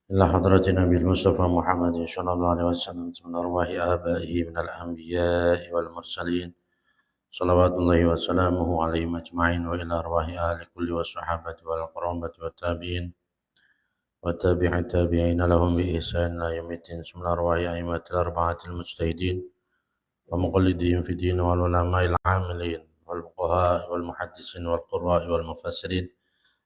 إلى حضرة نبي المصطفى محمد صلى الله عليه وسلم من أرواح آبائه من الأنبياء والمرسلين صلوات الله وسلامه عليهم أجمعين وإلى أرواح أهل كل والصحابة والقرابة والتابعين وتابع التابعين لهم بإحسان إلى يوم الدين من أرواح أئمة الأربعة المجتهدين ومقلدين في الدين والعلماء العاملين والفقهاء والمحدثين والقراء والمفسرين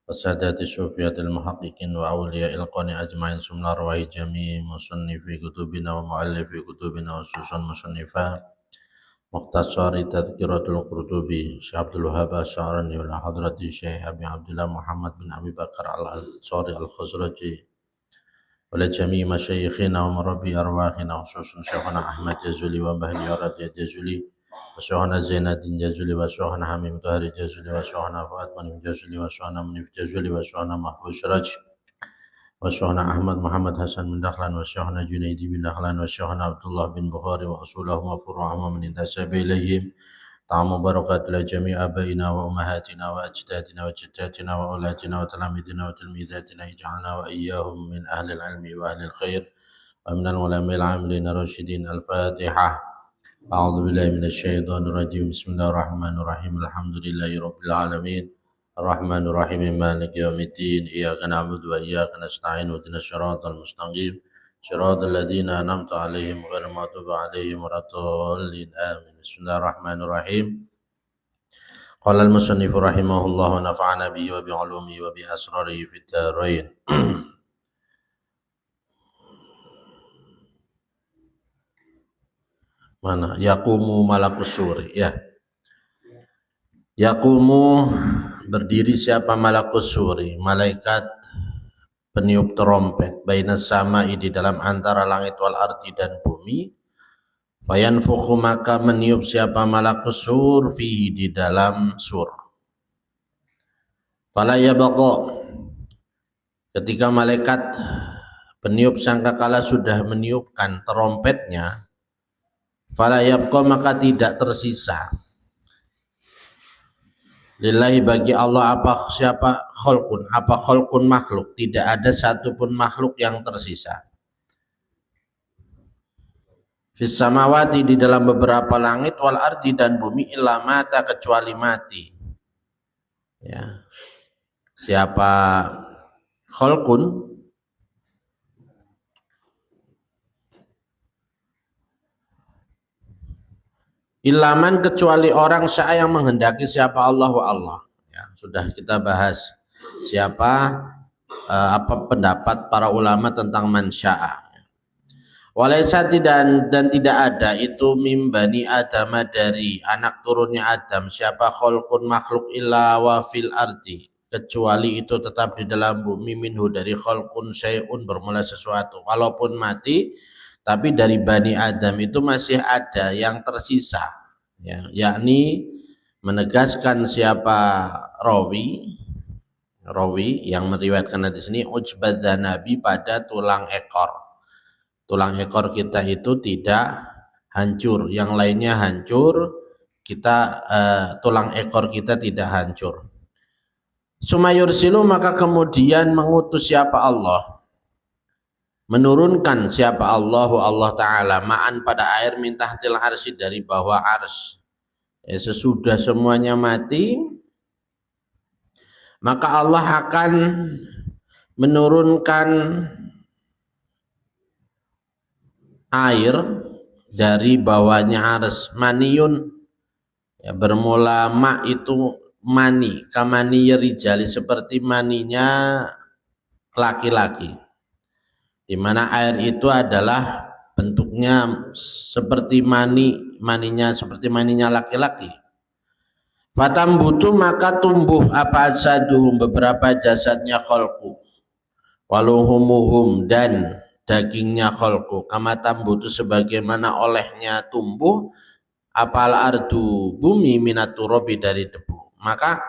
والسادات الصوفية المحققين وأولياء القرن أجمعين ثم أرواح جميع مصنفي كتبنا ومؤلفي كتبنا وخصوصا مصنفها مختصر تذكرة القرطبي شيخ عبد الوهاب الشعراني وإلى حضرة الشيخ أبي عبد الله محمد بن أبي بكر الأنصاري الخزرجي ولجميع مشايخنا ومربي أرواحنا خصوصا شيخنا أحمد جزولي وبهني ورد جزولي وشيخنا زين الدين جزولي وشيخنا حميم طاهر جزولي وشيخنا فؤاد منيف جزولي وشيخنا منيف جزولي وشيخنا محفوظ شرج وشيخنا أحمد محمد حسن بن دخلان وشيخنا جنيدي بن دخلان وشيخنا عبد الله بن بخاري وأصولهم وفروعهم من انتسب إليهم طعم بركات لجميع آبائنا وأمهاتنا وأجدادنا وجداتنا وأولادنا وتلاميذنا وتلميذاتنا اجعلنا وإياهم من أهل العلم وأهل الخير ومن العلماء العاملين الراشدين. الفاتحة. أعوذ بالله من الشيطان الرجيم. بسم الله الرحمن الرحيم. الحمد لله رب العالمين الرحمن الرحيم مالك يوم الدين إياك نعبد وإياك نستعين اهدنا الصراط المستقيم صراط الذين أنعمت عليهم غير المغضوب عليهم ولا الضالين آمين. بسم الله الرحمن الرحيم. قال المصنف رحمه الله ونفعنا به وبعلومه وبأسراره في الدارين. Mana? Yaqumu malakus suri, ya. Yaqumu berdiri siapa malakus suri, malaikat peniup trompet, bainas sama'i di dalam antara langit wal ardi dan bumi. Fayanfukhu maka meniup siapa malakus sur fihi di dalam sur. Fala yabqa ketika malaikat peniup sangkakala sudah meniupkan trompetnya, fala yabqa maka tidak tersisa lillahi bagi Allah apa khalqun makhluk, tidak ada satupun makhluk yang tersisa. Fis samawati di dalam beberapa langit wal ardi dan bumi illa mata kecuali mati. Ya. Siapa khalqun? Ilaman kecuali orang saya yang menghendaki siapa Allah wa Allah. Ya, sudah kita bahas siapa apa pendapat para ulama tentang man syaa. Walaysa dan tidak ada itu mimbani Adam dari anak turunnya Adam siapa khalqun makhluk illa wa fil ardi kecuali itu tetap di dalam bumi minhu dari khalqun syai'un bermula sesuatu walaupun mati. Tapi dari Bani Adam itu masih ada yang tersisa, ya, yakni menegaskan siapa rawi yang meriwayatkan hadis ini ujbad Nabi pada tulang ekor kita itu tidak hancur, yang lainnya hancur, kita tulang ekor kita tidak hancur. Sumayursilu maka kemudian mengutus siapa Allah, menurunkan siapa Allah Ta'ala ma'an pada air min tahtil arsy dari bawah ars. Sesudah semuanya mati maka Allah akan menurunkan air dari bawahnya ars, maniun, ya, bermula ma itu mani, kamani rijali seperti maninya laki-laki, di mana air itu adalah bentuknya seperti maninya seperti maninya laki-laki. Fatambutu maka tumbuh apa asaduhum beberapa jasadnya khalqu waluhumuhum dan dagingnya khalqu kama tambutu sebagaimana olehnya tumbuh apal ardu bumi minaturobi dari debu. Maka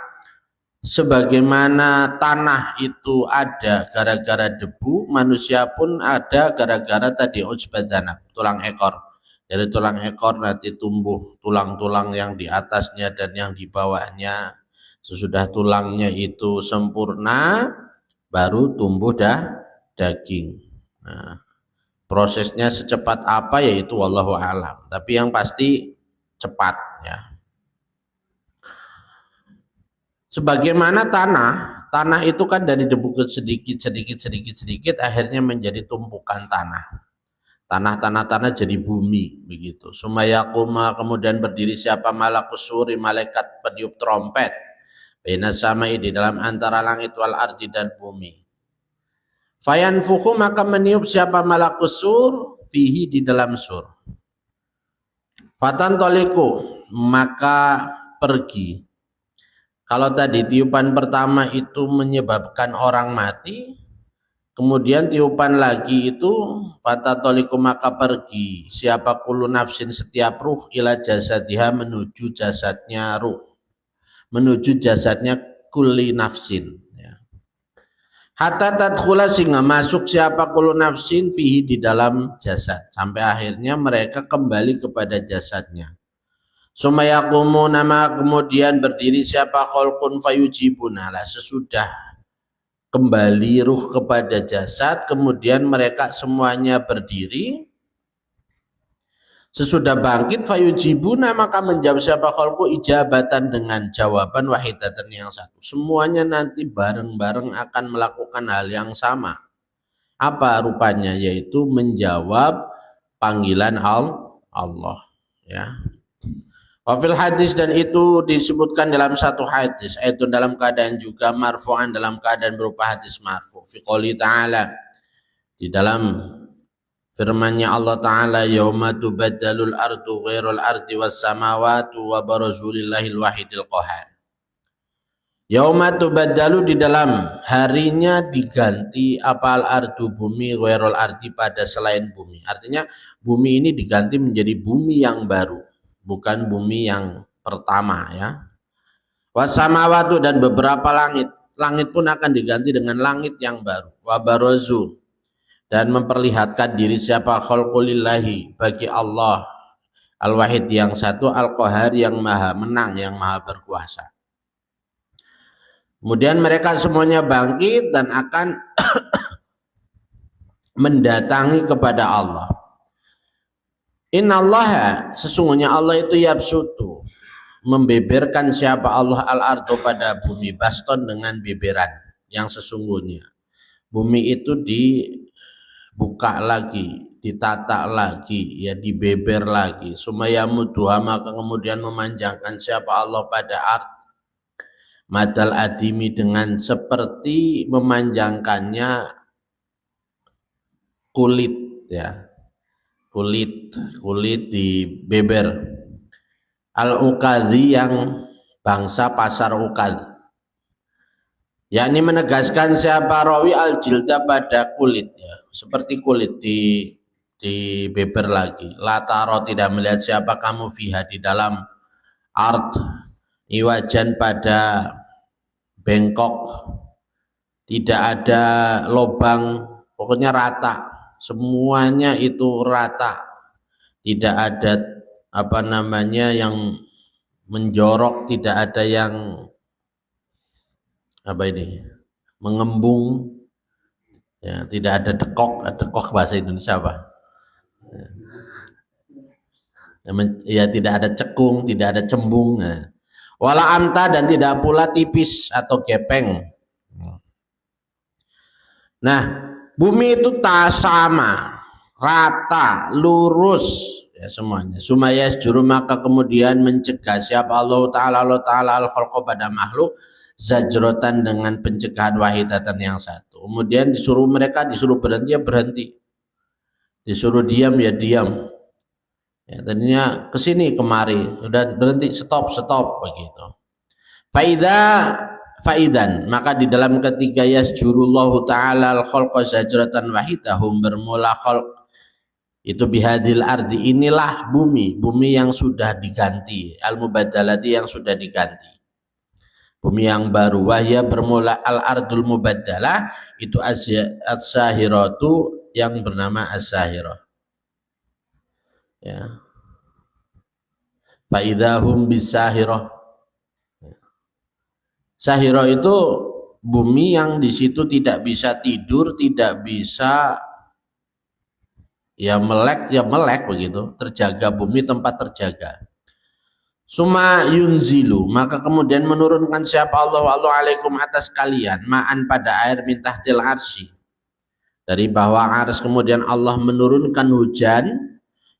sebagaimana tanah itu ada gara-gara debu, manusia pun ada gara-gara tadi ujbadzanab, tulang ekor. Dari tulang ekor nanti tumbuh tulang-tulang yang di atasnya dan yang di bawahnya. Sesudah tulangnya itu sempurna, baru tumbuh daging. Nah, prosesnya secepat apa yaitu wallahu alam, tapi yang pasti cepat ya. Sebagaimana tanah itu kan dari debu sedikit akhirnya menjadi tumpukan tanah. Tanah jadi bumi begitu. Sumayakuma, kemudian berdiri siapa malakus suri, malaikat peniup trompet. Baina samai, di dalam antara langit wal ardi dan bumi. Fayanfuku, maka meniup siapa malakus sur fihi, di dalam sur. Fatan toliku, maka pergi. Kalau tadi tiupan pertama itu menyebabkan orang mati, kemudian tiupan lagi itu fatatoliku, maka pergi siapa kullu nafsin, setiap ruh, ila jasadiha, menuju jasadnya ruh, menuju jasadnya kulli nafsin ya. Hatta tadkhula, sehingga masuk siapa kullu nafsin fihi, di dalam jasad, sampai akhirnya mereka kembali kepada jasadnya. Sumayakumu, nama kemudian berdiri siapa kholqun fayujibuna, sesudah kembali ruh kepada jasad, kemudian mereka semuanya berdiri. Sesudah bangkit fayujibuna, maka menjawab siapa kholqu ijabatan, dengan jawaban wahidatan, yang satu. Semuanya nanti bareng-bareng akan melakukan hal yang sama. Apa rupanya? Yaitu menjawab panggilan Allah ya. Wafil hadis, dan itu disebutkan dalam satu hadis, itu dalam keadaan juga marfu'an, dalam keadaan berupa hadis marfu', fi qouli ta'ala, di dalam firman-Nya Allah Ta'ala, yauma tubaddalul ardu ghairul ardi was samawati wa barazulillahil wahidil qahar. Yauma tubaddalu, di dalam harinya diganti apal ardu, bumi, ghairul ardi, pada selain bumi. Artinya bumi ini diganti menjadi bumi yang baru, bukan bumi yang pertama ya. Wasamawatu, dan beberapa langit pun akan diganti dengan langit yang baru. Wabarazu, dan memperlihatkan diri siapa khalqulillahi, bagi Allah al-wahid yang satu, al-qahar yang maha menang, yang maha berkuasa. Kemudian mereka semuanya bangkit dan akan mendatangi kepada Allah. Innallaha, sesungguhnya Allah itu yabsutu, membeberkan siapa Allah al-ardu, pada bumi, baston, dengan beberan yang sesungguhnya. Bumi itu dibuka lagi, ditata lagi, ya dibeber lagi. Sumayamuduha, maka kemudian memanjangkan siapa Allah pada ard, madal adimi, dengan seperti memanjangkannya kulit ya. Kulit dibeber. Al-Uqadhi, yang bangsa pasar Uqadh, yakni menegaskan siapa rawi al-jilda, pada kulit ya, seperti kulit dibeber lagi. La taro, tidak melihat siapa kamu fiha, di dalam ard, iwajan, pada bengkok, tidak ada lobang, pokoknya rata, semuanya itu rata, tidak ada yang menjorok, tidak ada yang mengembung ya, tidak ada dekok bahasa Indonesia apa ya, tidak ada cekung, tidak ada cembung ya. Wala amta, dan tidak pula tipis atau gepeng. Nah, bumi itu sama, rata, lurus ya semuanya. Sumayas juru, maka kemudian mencegah siapa Allah Ta'ala al-khalqa, pada makhluk, zajrotan, dengan pencegahan wahidatan yang satu. Kemudian disuruh berhenti, ya berhenti, disuruh diam, ya diam ya. Tadinya kesini kemari, udah berhenti, stop begitu. Faidan, maka di dalam ketiga yasjurullahu ta'ala al-khalqa zajratan wahidahum, bermula khalq itu bihadil ardi, inilah bumi yang sudah diganti, al-mubaddalati, yang sudah diganti, bumi yang baru. Wahya, bermula al-ardul mubaddalah, itu as-sahiratu, yang bernama as-sahirah ya. Faidahum bis-sahirah. Sahirah itu bumi yang di situ tidak bisa tidur, tidak bisa ya melek begitu, terjaga, bumi tempat terjaga. Suma yunzilu, maka kemudian menurunkan siapa Allah alaikum atas kalian ma'an pada air min tahtil arsy, dari bawah ars, kemudian Allah menurunkan hujan.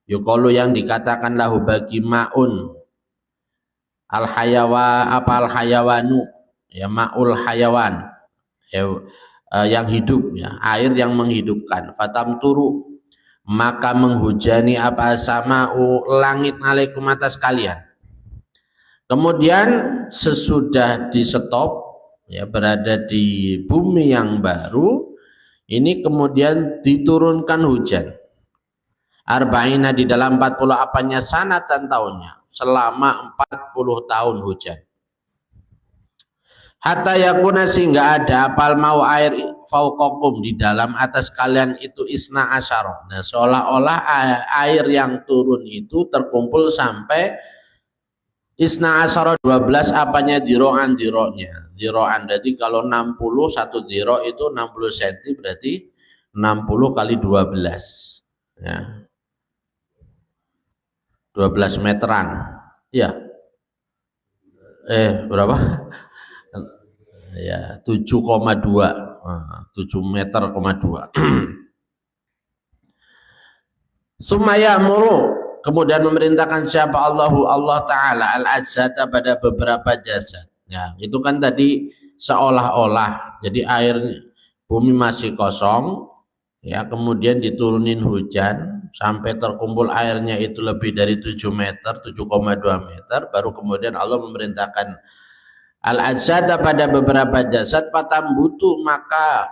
Yuqalu yang dikatakan lahu bagi ma'un al hayawanu, ya ma'ul hayawan, ya, yang hidup, ya air yang menghidupkan. Fatam turu, maka menghujani apa sama'u langit alaikum atas kalian. Kemudian sesudah di stop, ya berada di bumi yang baru, ini kemudian diturunkan hujan. Arba'ina di dalam 40 apanya sanatan tahunnya, selama 40 tahun hujan. Hatta yakuna sehingga ada apal mau air fauqakum di dalam atas kalian itu isna asyara. Nah, seolah-olah air yang turun itu terkumpul sampai isna asyara 12 apanya jiroan, berarti kalau 60 satu jiro itu 60 cm, berarti 60 kali 12, ya 12 meteran, ya berapa ya 7,2, 7 meter, 2. Sumaya muru, kemudian memerintahkan siapa Allah Ta'ala al-ajzata pada beberapa jasad. Ya, itu kan tadi seolah-olah, jadi air bumi masih kosong, ya kemudian diturunin hujan sampai terkumpul airnya itu lebih dari 7 meter, 7,2 meter, baru kemudian Allah memerintahkan al-ajzata pada beberapa jasad, fatambutu maka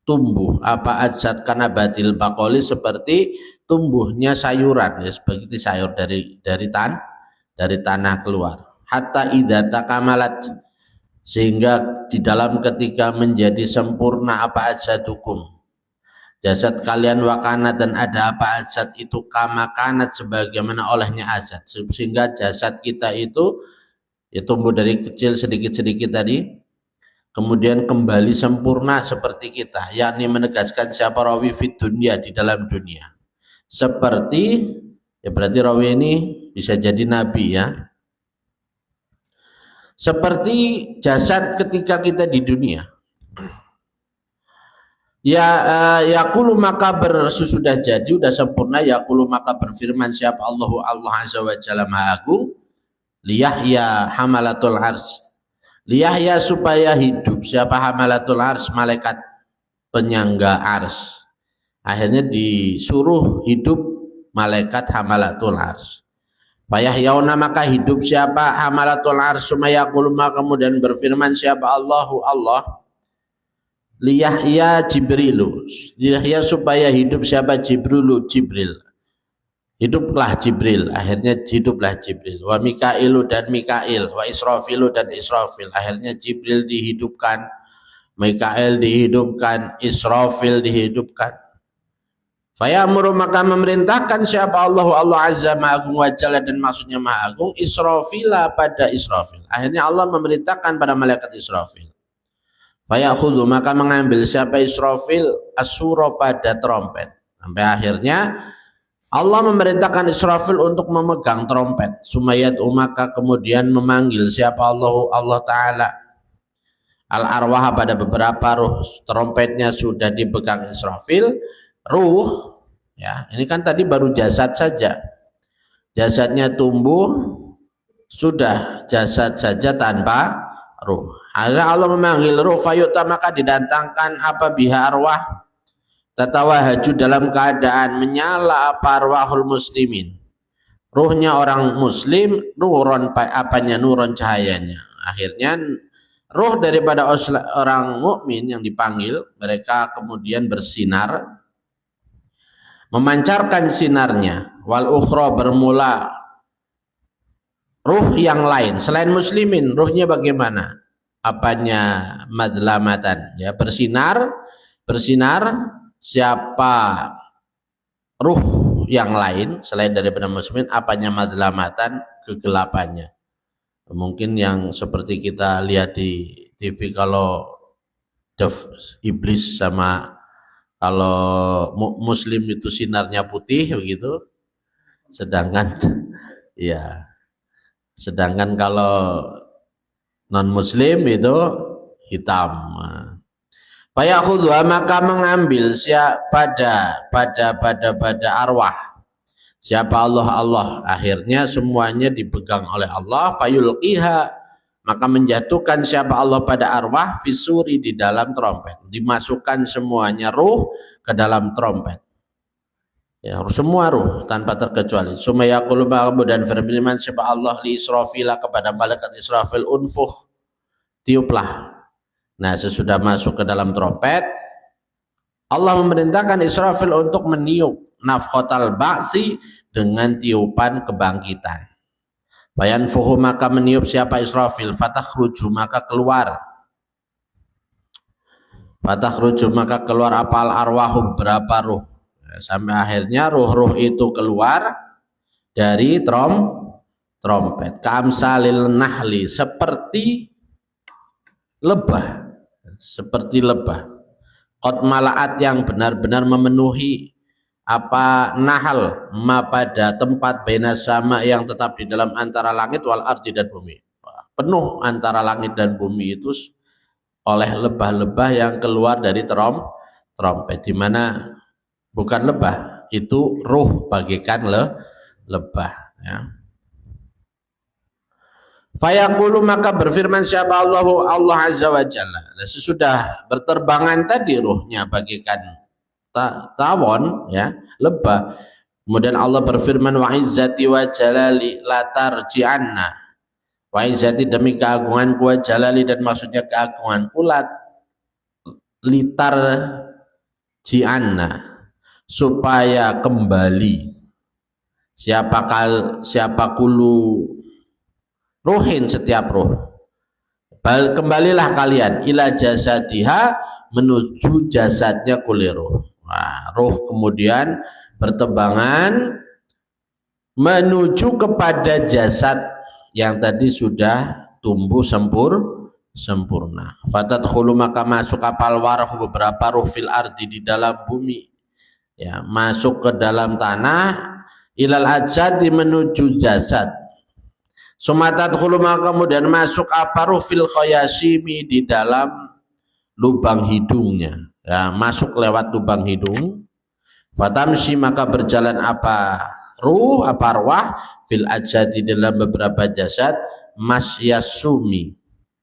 tumbuh apa ajzat kana batil bakoli, seperti tumbuhnya sayuran, ya seperti sayur dari tanah keluar. Hatta idza takamalat, sehingga di dalam ketika menjadi sempurna apa ajzadukum jasad kalian, wakana dan ada apa ajzat itu kama kanat sebagaimana olehnya ajzat, sehingga jasad kita itu ya tumbuh dari kecil sedikit-sedikit tadi, kemudian kembali sempurna seperti kita, yakni menegaskan siapa rawi fit dunia di dalam dunia. Seperti, ya berarti rawi ini bisa jadi nabi, ya. Seperti jasad ketika kita di dunia. Ya yaqulu maka bersesudah jadi udah sempurna, yaqulu maka berfirman siapa Allah azza wa jalla maha agung, liyahya hamalatul ars, liyahya supaya hidup siapa hamalatul ars, malaikat penyangga ars. Akhirnya disuruh hidup malaikat hamalatul ars. Fayahyauna maka hidup siapa hamalatul ars, sumayaqulu maka kemudian berfirman siapa Allah, liyahya jibrilu, liyahya supaya hidup siapa jibrilu, Jibril. Hiduplah Jibril, akhirnya hiduplah Jibril. Wa Mikailu dan Mikail, wa Israfilu dan Israfil, akhirnya Jibril dihidupkan, Mikail dihidupkan, Israfil dihidupkan. Fayamuru maka memerintahkan siapa Allah azza maha agung wa jalla, dan maksudnya maha agung, Israfila pada Israfil. Akhirnya Allah memerintahkan pada malaikat Israfil. Fayakhudhu maka mengambil siapa Israfil asura pada trompet. Sampai akhirnya Allah memerintahkan Israfil untuk memegang trompet. Sumayat maka kemudian memanggil siapa Allah Ta'ala al-arwah pada beberapa ruh. Trompetnya sudah dipegang Israfil, ruh, ya ini kan tadi baru jasad saja, jasadnya tumbuh, sudah jasad saja tanpa ruh. Allah memanggil ruh, fayuta maka didatangkan apa biha arwah, tatawahaju dalam keadaan menyala apa arwahul muslimin, ruhnya orang muslim, nuron apanya, nuron cahayanya. Akhirnya ruh daripada orang mukmin yang dipanggil, mereka kemudian bersinar, memancarkan sinarnya. Wal ukhra bermula ruh yang lain selain muslimin, ruhnya bagaimana? Apanya? Madlamatan, ya bersinar siapa ruh yang lain selain daripada muslimin, apanya? Madlamatan, kegelapannya. Mungkin yang seperti kita lihat di TV kalau iblis sama kalau muslim itu sinarnya putih begitu, sedangkan ya sedangkan kalau non muslim itu hitam. Fayakhudhuha, maka mengambil pada arwah siapa Allah, akhirnya semuanya dipegang oleh Allah. Fayulqiha, maka menjatuhkan siapa Allah pada arwah fisuri, di dalam trompet, dimasukkan semuanya ruh ke dalam trompet, ya semua ruh tanpa terkecuali. Sumayaqulu, dan firman siapa Allah li Israfila, kepada malaikat Israfil, unfuh, tiuplah. Nah, sesudah masuk ke dalam trompet, Allah memerintahkan Israfil untuk meniup nafkhatal ba'si, dengan tiupan kebangkitan. Fayanfuhu, maka meniup siapa Israfil, fatakhruju, maka keluar. Fatakhruju, maka keluar apal arwahu, berapa ruh. Sampai akhirnya ruh-ruh itu keluar dari trompet. Kamsalil nahli, seperti lebah. Qad malaat, yang benar-benar memenuhi apa nahal ma pada tempat baina sama, yang tetap di dalam antara langit wal ardi, dan bumi. Penuh antara langit dan bumi itu oleh lebah-lebah yang keluar dari trompet, di mana bukan lebah, itu ruh bagaikan lebah, ya. Fayaqulu, maka berfirman siapa Allah azza wa jalla. Sesudah berterbangan tadi ruhnya bagaikan tawon, ya, lebah, kemudian Allah berfirman, wa izzati wa jalali la tarji'anna. Wa izzati, demi keagunganku, wa jalali, dan maksudnya keagunganku, litar ji'anna, supaya kembali siapa kulu ruhin, setiap ruh, kembalilah kalian ila jasadiha, menuju jasadnya kuliruh. Nah, ruh kemudian bertebangan menuju kepada jasad yang tadi sudah tumbuh sempurna. Fatadkhulu, maka masuk apal warahu, beberapa ruh fil ardi, di dalam bumi, ya, masuk ke dalam tanah, ilal ajadi, menuju jasad. Sumatadkhulu, maka kemudian masuk apa ruh fil khayasimi, di dalam lubang hidungnya, ya, masuk lewat lubang hidung. Fatamsi, maka berjalan apa ruh, apa arwah, fil ajadi, dalam beberapa jasad, masyasumi,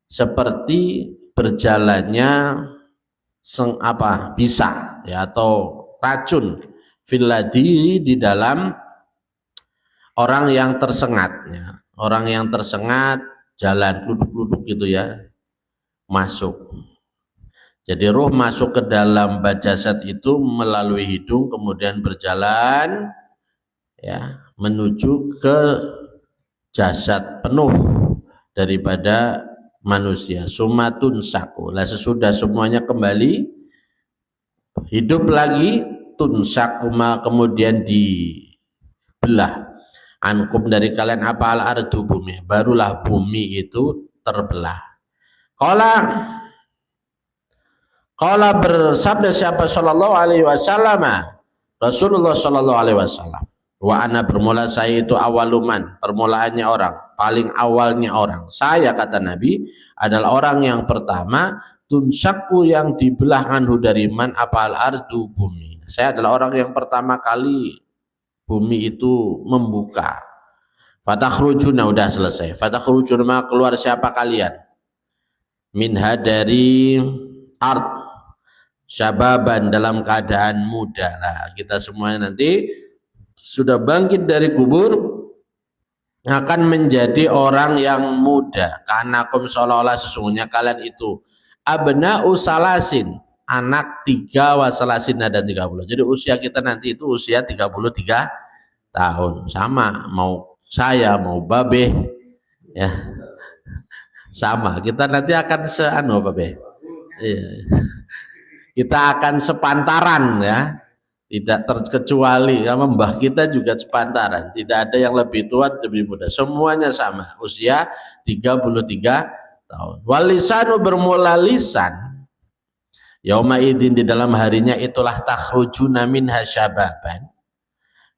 seperti berjalannya bisa, ya, atau racun, fil ladhi, di dalam orang yang tersengat, ya. Orang yang tersengat jalan duduk-duduk gitu, ya, masuk. Jadi ruh masuk ke dalam jasad itu melalui hidung, kemudian berjalan, ya, menuju ke jasad penuh daripada manusia. Sumatun saku, lah sesudah semuanya kembali hidup lagi, tunsakuma, kemudian dibelah, ankum, dari kalian apa al ardu, bumi, barulah bumi itu terbelah. Qala bersabda siapa sallallahu alaihi wasallam, Rasulullah sallallahu alaihi wasallam, wa ana, bermula saya itu awaluman, permulaannya orang, paling awalnya orang. Saya, kata Nabi, adalah orang yang pertama, tunsaku, yang dibelah anhu, dari man apa al ardu, bumi. Saya adalah orang yang pertama kali bumi itu membuka. Fatakhrujuna, udah selesai. Fatakhrujuna, keluar siapa kalian, minha, dari ard, syababan, dalam keadaan muda. Nah, kita semuanya nanti sudah bangkit dari kubur akan menjadi orang yang muda. Kanakum, seolah-olah sesungguhnya kalian itu abna'u salasin, anak 3 wasalasin, dan 30. Jadi usia kita nanti itu usia 33 tahun. Sama, mau saya, mau babe, ya, sama. Kita nanti akan babe. Iya. Kita akan sepantaran, ya, tidak terkecuali, sama mbah kita juga sepantaran, tidak ada yang lebih tua lebih muda, semuanya sama usia 33 tahun. Wal lisanu bermula lisan. Yauma idzin di dalam harinya itulah takhrujuna minha syababan.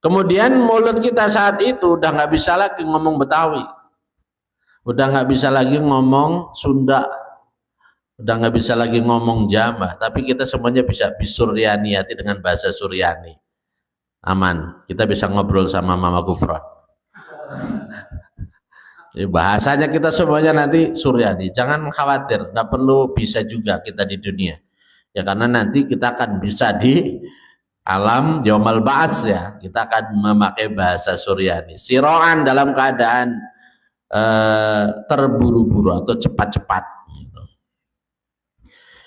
Kemudian mulut kita saat itu udah nggak bisa lagi ngomong Betawi, udah nggak bisa lagi ngomong Sunda, udah nggak bisa lagi ngomong Jawa, tapi kita semuanya bisa bisuryaniati dengan bahasa Suryani. Aman, kita bisa ngobrol sama Mama Gufron. Bahasanya kita semuanya nanti Suryani. Jangan khawatir, nggak perlu bisa juga kita di dunia. Ya karena nanti kita akan bisa di alam Yaumal Ba'ats ya, kita akan memakai bahasa Suryani. Siroan dalam keadaan terburu-buru atau cepat-cepat.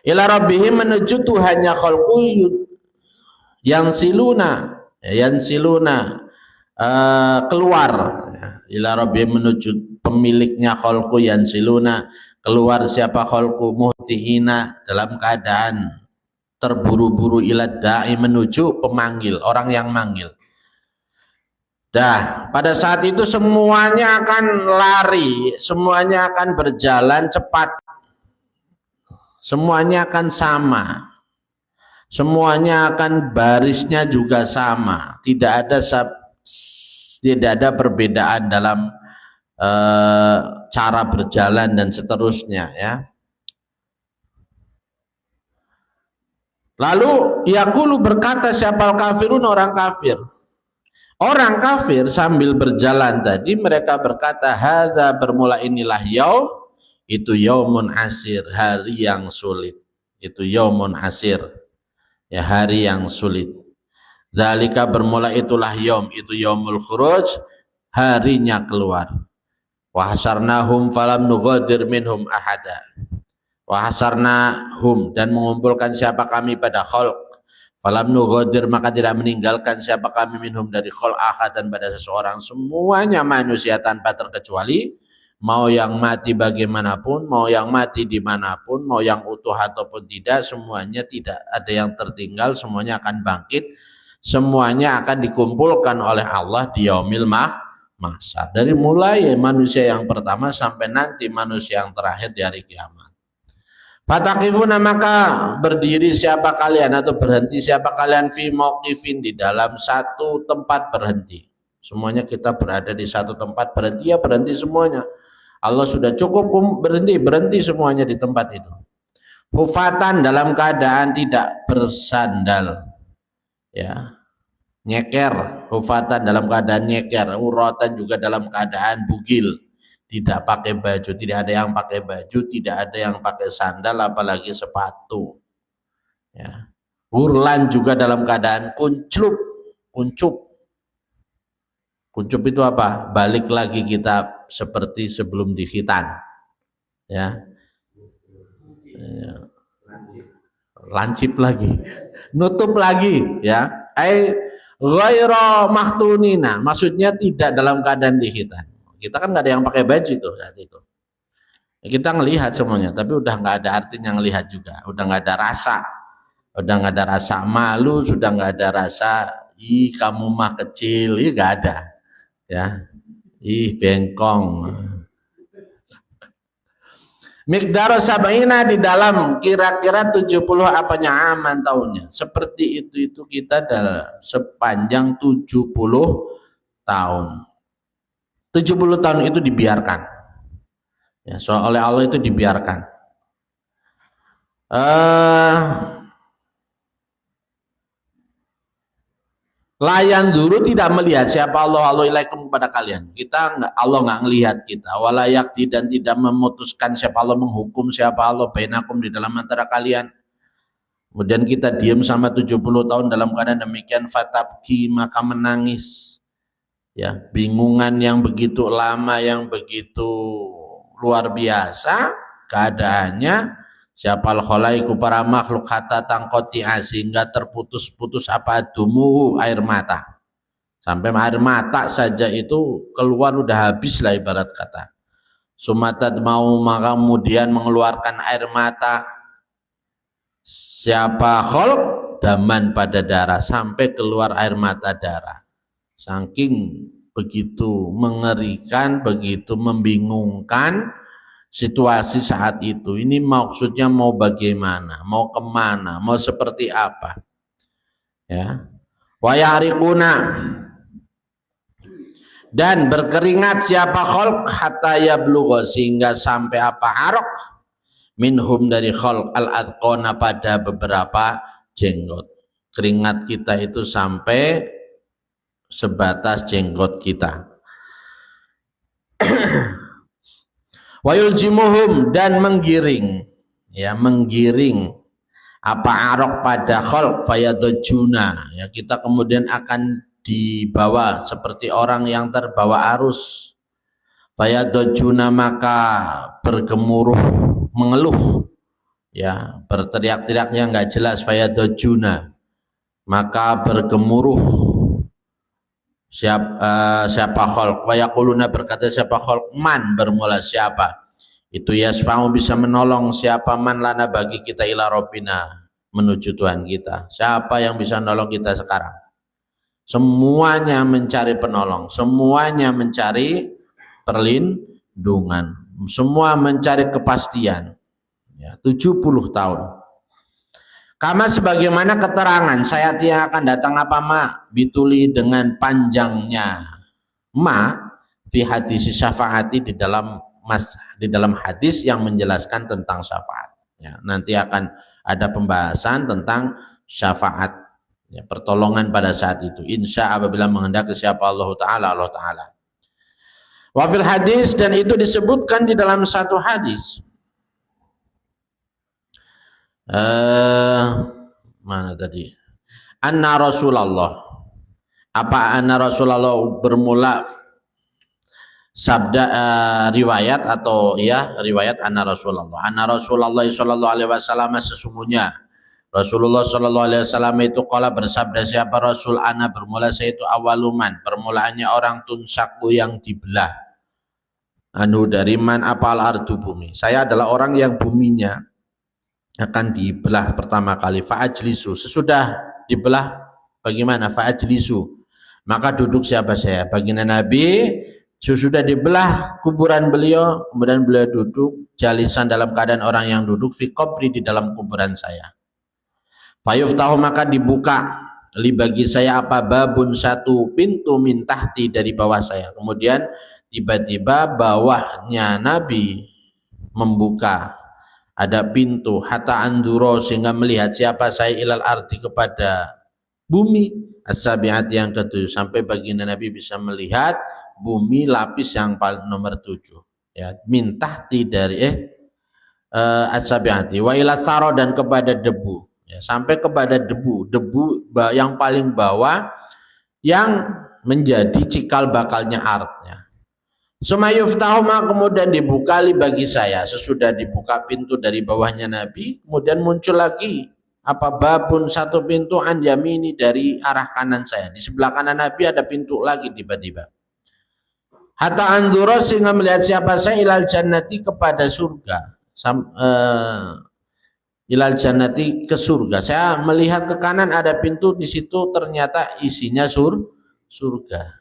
Ila rabbihim menuju Tuhannya khalqu yang siluna keluar. Ila rabbihim menuju pemiliknya khalqu yang siluna keluar. Siapa khalqu? Muhtihina dalam keadaan terburu-buru, ilad da'i menuju pemanggil, orang yang manggil. Dah, pada saat itu semuanya akan lari, semuanya akan berjalan cepat, semuanya akan sama, semuanya akan barisnya juga sama, tidak ada perbedaan dalam cara berjalan dan seterusnya ya. Lalu yaqulu berkata siapa kafirun, orang kafir. Orang kafir sambil berjalan tadi mereka berkata hadza bermula inilah yaum, itu yaumun asir, hari yang sulit. Itu yaumun asir. Ya hari yang sulit. Dzalika bermula itulah yaum, itu yaumul khuruj, harinya keluar. Wa hasyarnahum falam nughadir minhum ahada. Wa hasarnahum dan mengumpulkan siapa kami pada khalq, falam nughadir maka tidak meninggalkan siapa kami minhum dari khalq ahadan pada seseorang, semuanya manusia tanpa terkecuali, mau yang mati bagaimanapun, mau yang mati dimanapun, mau yang utuh ataupun tidak, semuanya tidak ada yang tertinggal, semuanya akan bangkit, semuanya akan dikumpulkan oleh Allah di yaumil mahsyar, dari mulai manusia yang pertama sampai nanti manusia yang terakhir di hari kiamat. Fatakifuna maka berdiri siapa kalian atau berhenti siapa kalian fi mauqifin di dalam satu tempat berhenti. Semuanya kita berada di satu tempat berhenti, ya berhenti semuanya. Allah sudah cukup berhenti semuanya di tempat itu. Hufatan dalam keadaan tidak bersandal. Ya. Nyeker, hufatan dalam keadaan nyeker, uratan juga dalam keadaan bugil. Tidak pakai baju, tidak ada yang pakai baju, tidak ada yang pakai sandal, apalagi sepatu. Ya. Hurlan juga dalam keadaan kuncup. Kuncup itu apa? Balik lagi kita seperti sebelum dikhitan. Ya. Lancip lagi, nutup lagi, ya. Ghairu mahtunina, maksudnya tidak dalam keadaan dikhitan. Kita kan nggak ada yang pakai baju itu saat itu. Kita ngelihat semuanya, tapi udah nggak ada artinya ngelihat juga. Udah nggak ada rasa, udah nggak ada rasa malu, sudah nggak ada rasa ih kamu mah kecil, ih nggak ada, ya. Ih bengkong. Miqdar sabaina di dalam kira-kira 70 apanya aman tahunnya. Seperti itu kita dalam sepanjang 70 tahun. 70 tahun itu dibiarkan. Ya, oleh Allah itu dibiarkan. Layan dulu tidak melihat siapa Allah ilaikum kepada kalian. Allah nggak ngelihat kita. Walayakti dan tidak memutuskan siapa Allah, menghukum siapa Allah bainakum di dalam antara kalian. Kemudian kita diam sama 70 tahun dalam keadaan demikian, fatabki maka menangis. Ya, bingungan yang begitu lama, yang begitu luar biasa keadaannya. Siapal khalaiku para makhluk hatta tangqati'a sehingga terputus-putus apa dumu air mata. Sampai air mata saja itu keluar udah habis lah ibarat kata. Sumatad mau maka kemudian mengeluarkan air mata. Siapa khalq daman pada darah sampai keluar air mata darah. Saking begitu mengerikan, begitu membingungkan situasi saat itu. Ini maksudnya mau bagaimana, mau kemana, mau seperti apa. Ya. Wa ya'riquna, dan berkeringat siapa khalq hatta yablugha, sehingga sampai apa, araq minhum dari khalq al-adqona, pada beberapa jenggot. Keringat kita itu sampai sebatas jenggot kita. Wa yuljimuhum, dan menggiring, ya, menggiring apa araq pada khalq fayadajuna, ya, kita kemudian akan dibawa seperti orang yang terbawa arus. Fayadajuna, maka bergemuruh, mengeluh, ya, berteriak-teriak yang enggak jelas. Fayadajuna, maka bergemuruh siapa khalq. Wa yaquluna, berkata siapa khalq, man, bermula siapa itu, yasfa'u, bisa menolong, siapa, man lana, bagi kita, ila rabbina, menuju Tuhan kita. Siapa yang bisa menolong kita sekarang? Semuanya mencari penolong, semuanya mencari perlindungan, semua mencari kepastian. Ya, 70 tahun. Kama, sebagaimana keterangan, saya tidak akan datang apa ma, bituli, dengan panjangnya, ma fi hadis syafaati, di dalam hadis yang menjelaskan tentang syafaat. Ya, nanti akan ada pembahasan tentang syafaat, ya, pertolongan pada saat itu. Insya apabila menghendaki siapa Allah Ta'ala. Wafil hadis, dan itu disebutkan di dalam satu hadis. Mana tadi? Anna Rasulullah. Apa anna Rasulullah, bermula sabda riwayat, atau ya riwayat anna Rasulullah. Anna Rasulullah sallallahu alaihi wasallam, sesungguhnya Rasulullah sallallahu alaihi wasallam itu qala, bersabda, siapa Rasul, ana, bermula saya itu, awaluman, permulaannya orang, tunsaku, yang dibelah, anu, dari man, apal ardu, bumi. Saya adalah orang yang buminya akan dibelah pertama kali. Fa'ajlisu, sesudah dibelah bagaimana? Fa'ajlisu, maka duduk siapa saya. Baginda Nabi sesudah dibelah kuburan beliau, kemudian beliau duduk, jalisan, dalam keadaan orang yang duduk, fi qabri, di dalam kuburan saya. Fayuftahu, maka dibuka, li, bagi saya, apa, babun, satu pintu, min tahti, dari bawah saya. Kemudian tiba-tiba bawahnya Nabi membuka, ada pintu, hatta anduro, sehingga melihat siapa saya, ilal ardi, kepada bumi, as-sabi'ati, yang ketujuh, sampai baginda Nabi bisa melihat bumi lapis yang paling nomor 7, ya, min tahti, dari as-sabi'ati, wa ila tharo, dan kepada debu, ya, sampai kepada debu yang paling bawah, yang menjadi cikal bakalnya artnya. Sumayuftahu, kemudian dibuka, li, bagi saya, sesudah dibuka pintu dari bawahnya Nabi, kemudian muncul lagi apa, babun, satu pintu, an yamini, dari arah kanan saya. Di sebelah kanan Nabi ada pintu lagi tiba-tiba. Hatta anzura, sehingga melihat siapa saya, ilal jannati, kepada surga. Ilal jannati, ke surga. Saya melihat ke kanan ada pintu, di situ ternyata isinya surga.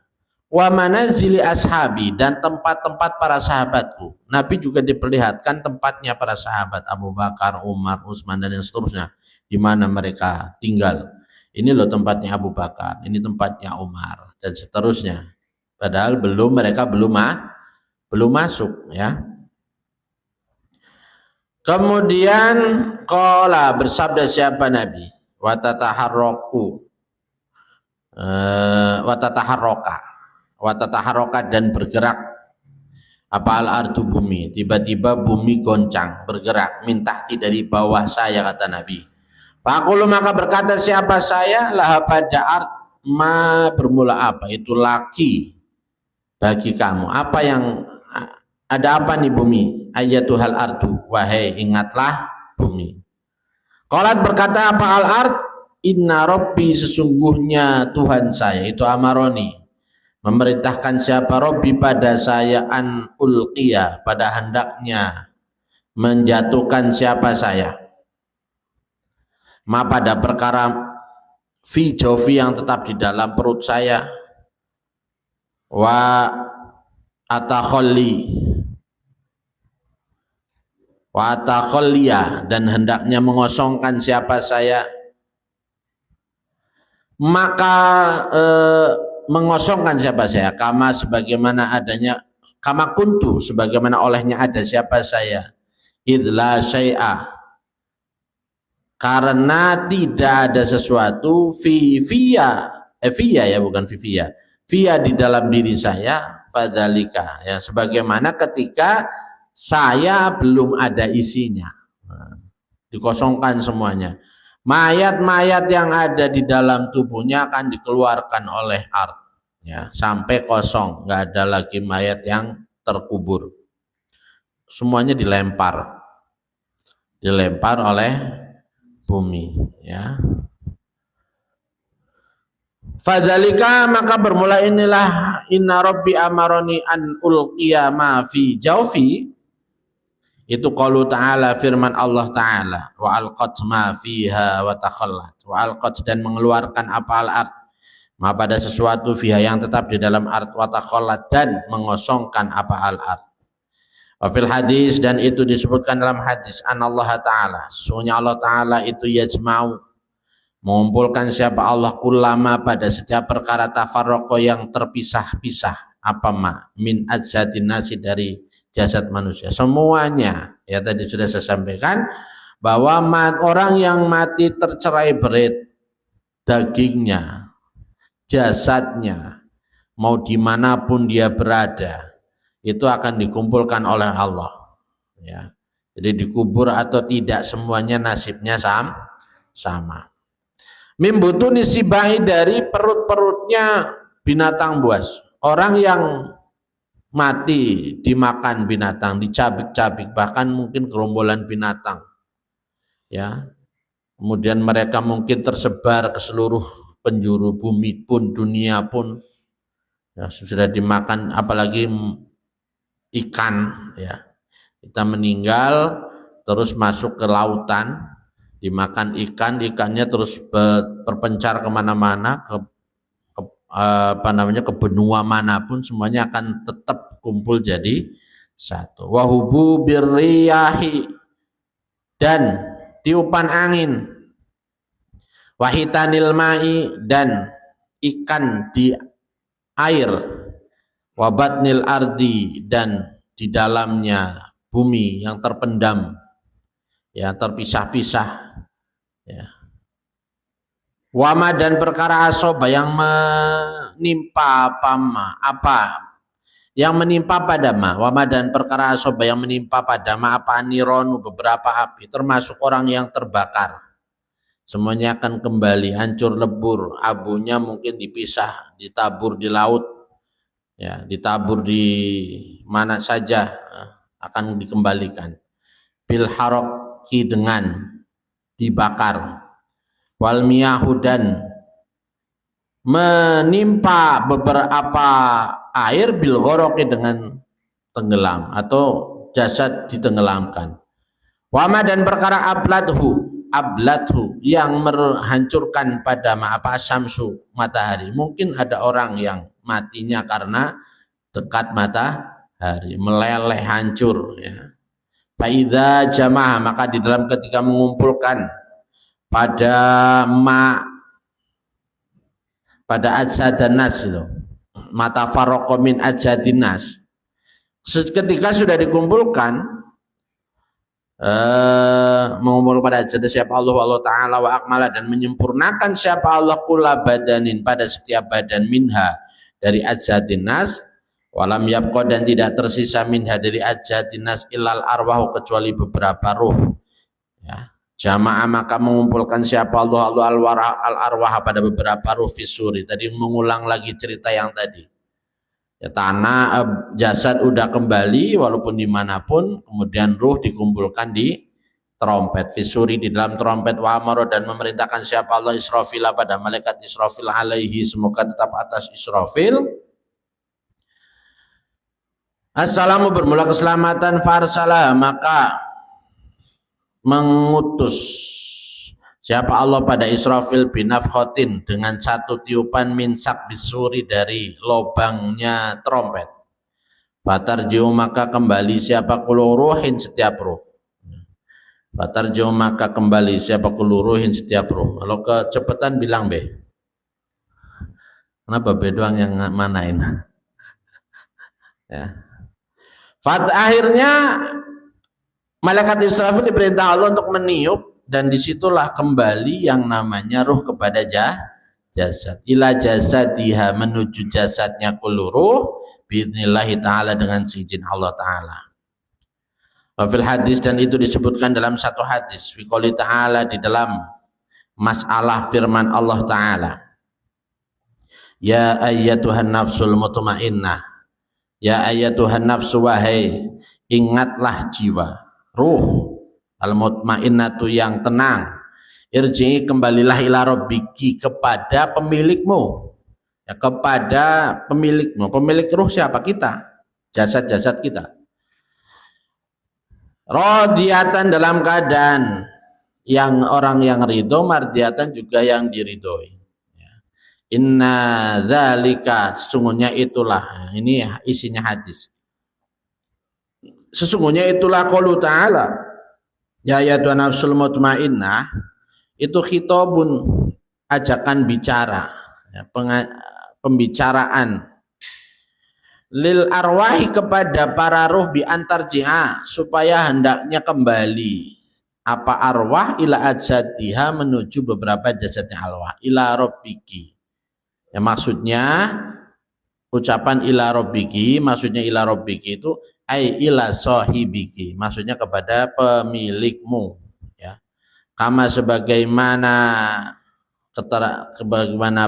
Wa manazili ashabi, dan tempat-tempat para sahabatku. Nabi juga diperlihatkan tempatnya para sahabat, Abu Bakar, Umar, Utsman, dan yang seterusnya, di mana mereka tinggal. Ini loh tempatnya Abu Bakar, ini tempatnya Umar, dan seterusnya. Padahal mereka belum masuk, ya. Kemudian qala, bersabda siapa Nabi, wa tataharroka, dan bergerak, apa, al ardu, bumi. Tiba-tiba bumi goncang, bergerak, minta dari bawah saya, kata Nabi. Faqulu, maka berkata siapa saya, lah, pada ard, ma, bermula apa, itu laki bagi kamu. Apa yang ada, apa nih bumi? Ayatuhal ardu, wahai ingatlah bumi. Qalat, berkata apa al ard, inna rabbi, sesungguhnya Tuhan saya itu, amaroni, memerintahkan siapa, Rabbi, pada saya, an ulqiya, pada hendaknya menjatuhkan siapa saya, ma, pada perkara, fi jofi, yang tetap di dalam perut saya, wa atakholli, wa takhalliya, dan hendaknya mengosongkan siapa saya, maka mengosongkan siapa saya, kama sebagaimana adanya, kama kuntu sebagaimana olehnya ada siapa saya, idla syai'a, karena tidak ada sesuatu, fiya ya, bukan fiya di dalam diri saya, fadzalika ya, sebagaimana ketika saya belum ada isinya. Nah, dikosongkan semuanya. Mayat-mayat yang ada di dalam tubuhnya akan dikeluarkan oleh ard, ya, sampai kosong, nggak ada lagi mayat yang terkubur. Semuanya dilempar oleh bumi, ya. Fadzalika, maka bermula inilah, inna rabbi amaroni an ulqiya ma fi jawfi, itu qaulu ta'ala, firman Allah ta'ala, wa alqat ma fiha wa takhallat, wa alqat, dan mengeluarkan apa al-ard, ma pada sesuatu, fiha yang tetap di dalam ard, wa takhallat, dan mengosongkan apa al-ard. Wa fil hadis, dan itu disebutkan dalam hadis, anallaha ta'ala, sesungguhnya Allah ta'ala itu yajma'u, mengumpulkan siapa Allah, kullama pada setiap perkara, tafarraqo yang terpisah-pisah, apa ma min ajsadin nasi, dari jasad manusia semuanya, ya tadi sudah saya sampaikan bahwa orang yang mati tercerai berait, dagingnya, jasadnya, mau dimanapun dia berada, itu akan dikumpulkan oleh Allah, ya. Jadi dikubur atau tidak, semuanya nasibnya sama. Mimbutuni sibahi, dari perut-perutnya binatang buas. Orang yang mati dimakan binatang, dicabik-cabik, bahkan mungkin gerombolan binatang, ya. Kemudian mereka mungkin tersebar ke seluruh penjuru bumi pun, dunia pun, ya, sudah dimakan, apalagi ikan, ya. Kita meninggal terus masuk ke lautan, dimakan ikan, ikannya terus berpencar kemana-mana, ke benua manapun, semuanya akan tetap kumpul jadi satu. Wahubu birriyahi, dan tiupan angin, wahitanil ma'i, dan ikan di air, wabatnil ardi, dan di dalamnya bumi yang terpendam, ya, terpisah-pisah, ya. Wama, dan perkara asoba yang menimpa yang menimpa pada ma, wama, dan perkara asoba yang menimpa pada ma, apa nironu, beberapa api, termasuk orang yang terbakar, semuanya akan kembali hancur lebur, abunya mungkin dipisah, ditabur di laut, ya, ditabur di mana saja, akan dikembalikan. Bil haroki, dengan dibakar. Wal miyahu, dan menimpa beberapa air, bil ghoroki, dengan tenggelam atau jasad ditenggelamkan. Wama, dan perkara abladhu, yang menghancurkan pada apa syamsu, matahari. Mungkin ada orang yang matinya karena dekat matahari, meleleh, hancur, ya. Faidza jamaah, maka di dalam ketika mengumpulkan pada ajsadan nas, itu mata faraqo min ajsadin nas, ketika sudah dikumpulkan, mengumpulkan pada ajsad siapa Allah Ta'ala, wa akmala, dan menyempurnakan siapa Allah, kula badanin, pada setiap badan, minha, dari ajsadin nas, walam yabqa, dan tidak tersisa, minha, dari ajsadin nas, ilal arwahu, kecuali beberapa ruh, ya. Jamaah, maka mengumpulkan siapa Allah al-arwah, pada beberapa ruh, fisuri, tadi mengulang lagi cerita yang tadi, ya, tanah, jasad udah kembali walaupun dimanapun, kemudian ruh dikumpulkan di trompet, fisuri, di dalam trompet, wa amaro, dan memerintahkan siapa Allah Israfil, pada malaikat Israfil, alaihi, semoga tetap atas Israfil, assalamu, bermula keselamatan, farsalah, maka mengutus siapa Allah pada Israfil, binafkhotin, dengan satu tiupan, minsak bisuri, dari lobangnya trompet. Fatarjiu, maka kembali siapa, kulo ruhin, setiap ruh, Fatarji'u maka kembali siapa kullu ruhin setiap ruh. Kalau kecepatan bilang B. Kenapa B doang yang manain? Ya. Akhirnya malaikat Israfil diperintah Allah untuk meniup, dan disitulah kembali yang namanya ruh kepada jasad. Ila jasadiha, menuju jasadnya kullu ruh biidnillahi ta'ala, dengan seizin Allah ta'ala. Wafil hadis, dan itu disebutkan dalam satu hadis, fi qouli ta'ala, di dalam masalah firman Allah ta'ala, ya ayyatuhan nafsul mutmainnah, ya ayyatuhan nafsu, wahai ingatlah jiwa, ruh al-mutmainnatu, yang tenang, irji'i, kembalilah ila rabbiki, kepada pemilikmu, ya, kepada pemilikmu. Pemilik ruh siapa? Kita, jasad-jasad kita. Radiyatan, dalam keadaan yang orang yang ridho, mardiyatan, juga yang diridhoi. Inna dzalika, sesungguhnya itulah, ini isinya hadis, sesungguhnya itulah qaulu ta'ala, ya ayyatuhan nafsul mutmainnah, itu khitabun, ajakan bicara, ya, pembicaraan, lil arwahi, kepada para ruh, bi antar ji'a, supaya hendaknya kembali apa arwah, ila ajsadiha, menuju beberapa jasadnya arwah, ila rabbiki, ya, maksudnya ucapan ila rabbiki, maksudnya ila rabbiki itu ai ila sahibiki, maksudnya kepada pemilikmu, ya, kama sebagaimana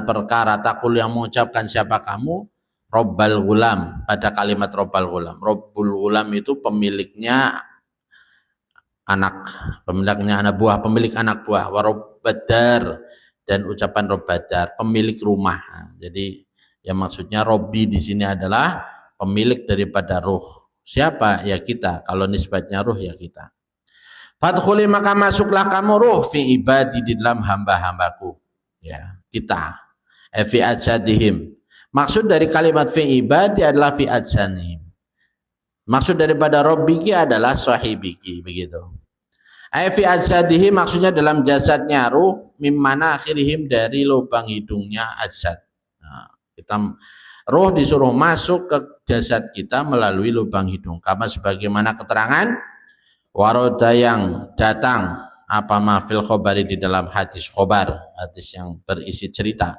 perkara takul, yang mengucapkan siapa kamu, Robbal Gulam, pada kalimat Robbal Gulam. Robbul Gulam itu pemiliknya anak, pemiliknya anak buah, pemilik anak buah. Warobbadar, dan ucapan Robbadar, pemilik rumah. Jadi yang maksudnya Robbi di sini adalah pemilik daripada ruh. Siapa? Ya kita. Kalau nisbatnya ruh, ya kita. Fadkhuli, maka masuklah kamu ruh, fi ibadi, di dalam hamba-hambaku, ya, kita. Fi ajsadihim. Maksud dari kalimat fi ibadi adalah fi ajsanihim. Maksud daripada rabbiki adalah sahibiki, begitu. Fi ajsadihim, maksudnya dalam jasadnya ruh, mimmana akhirihim, dari lubang hidungnya ajsad. Nah, kita ruh disuruh masuk ke jasad kita melalui lubang hidung. Kama sebagaimana keterangan waroda yang datang, apa mafil khobari, di dalam hadis khobar, hadis yang berisi cerita.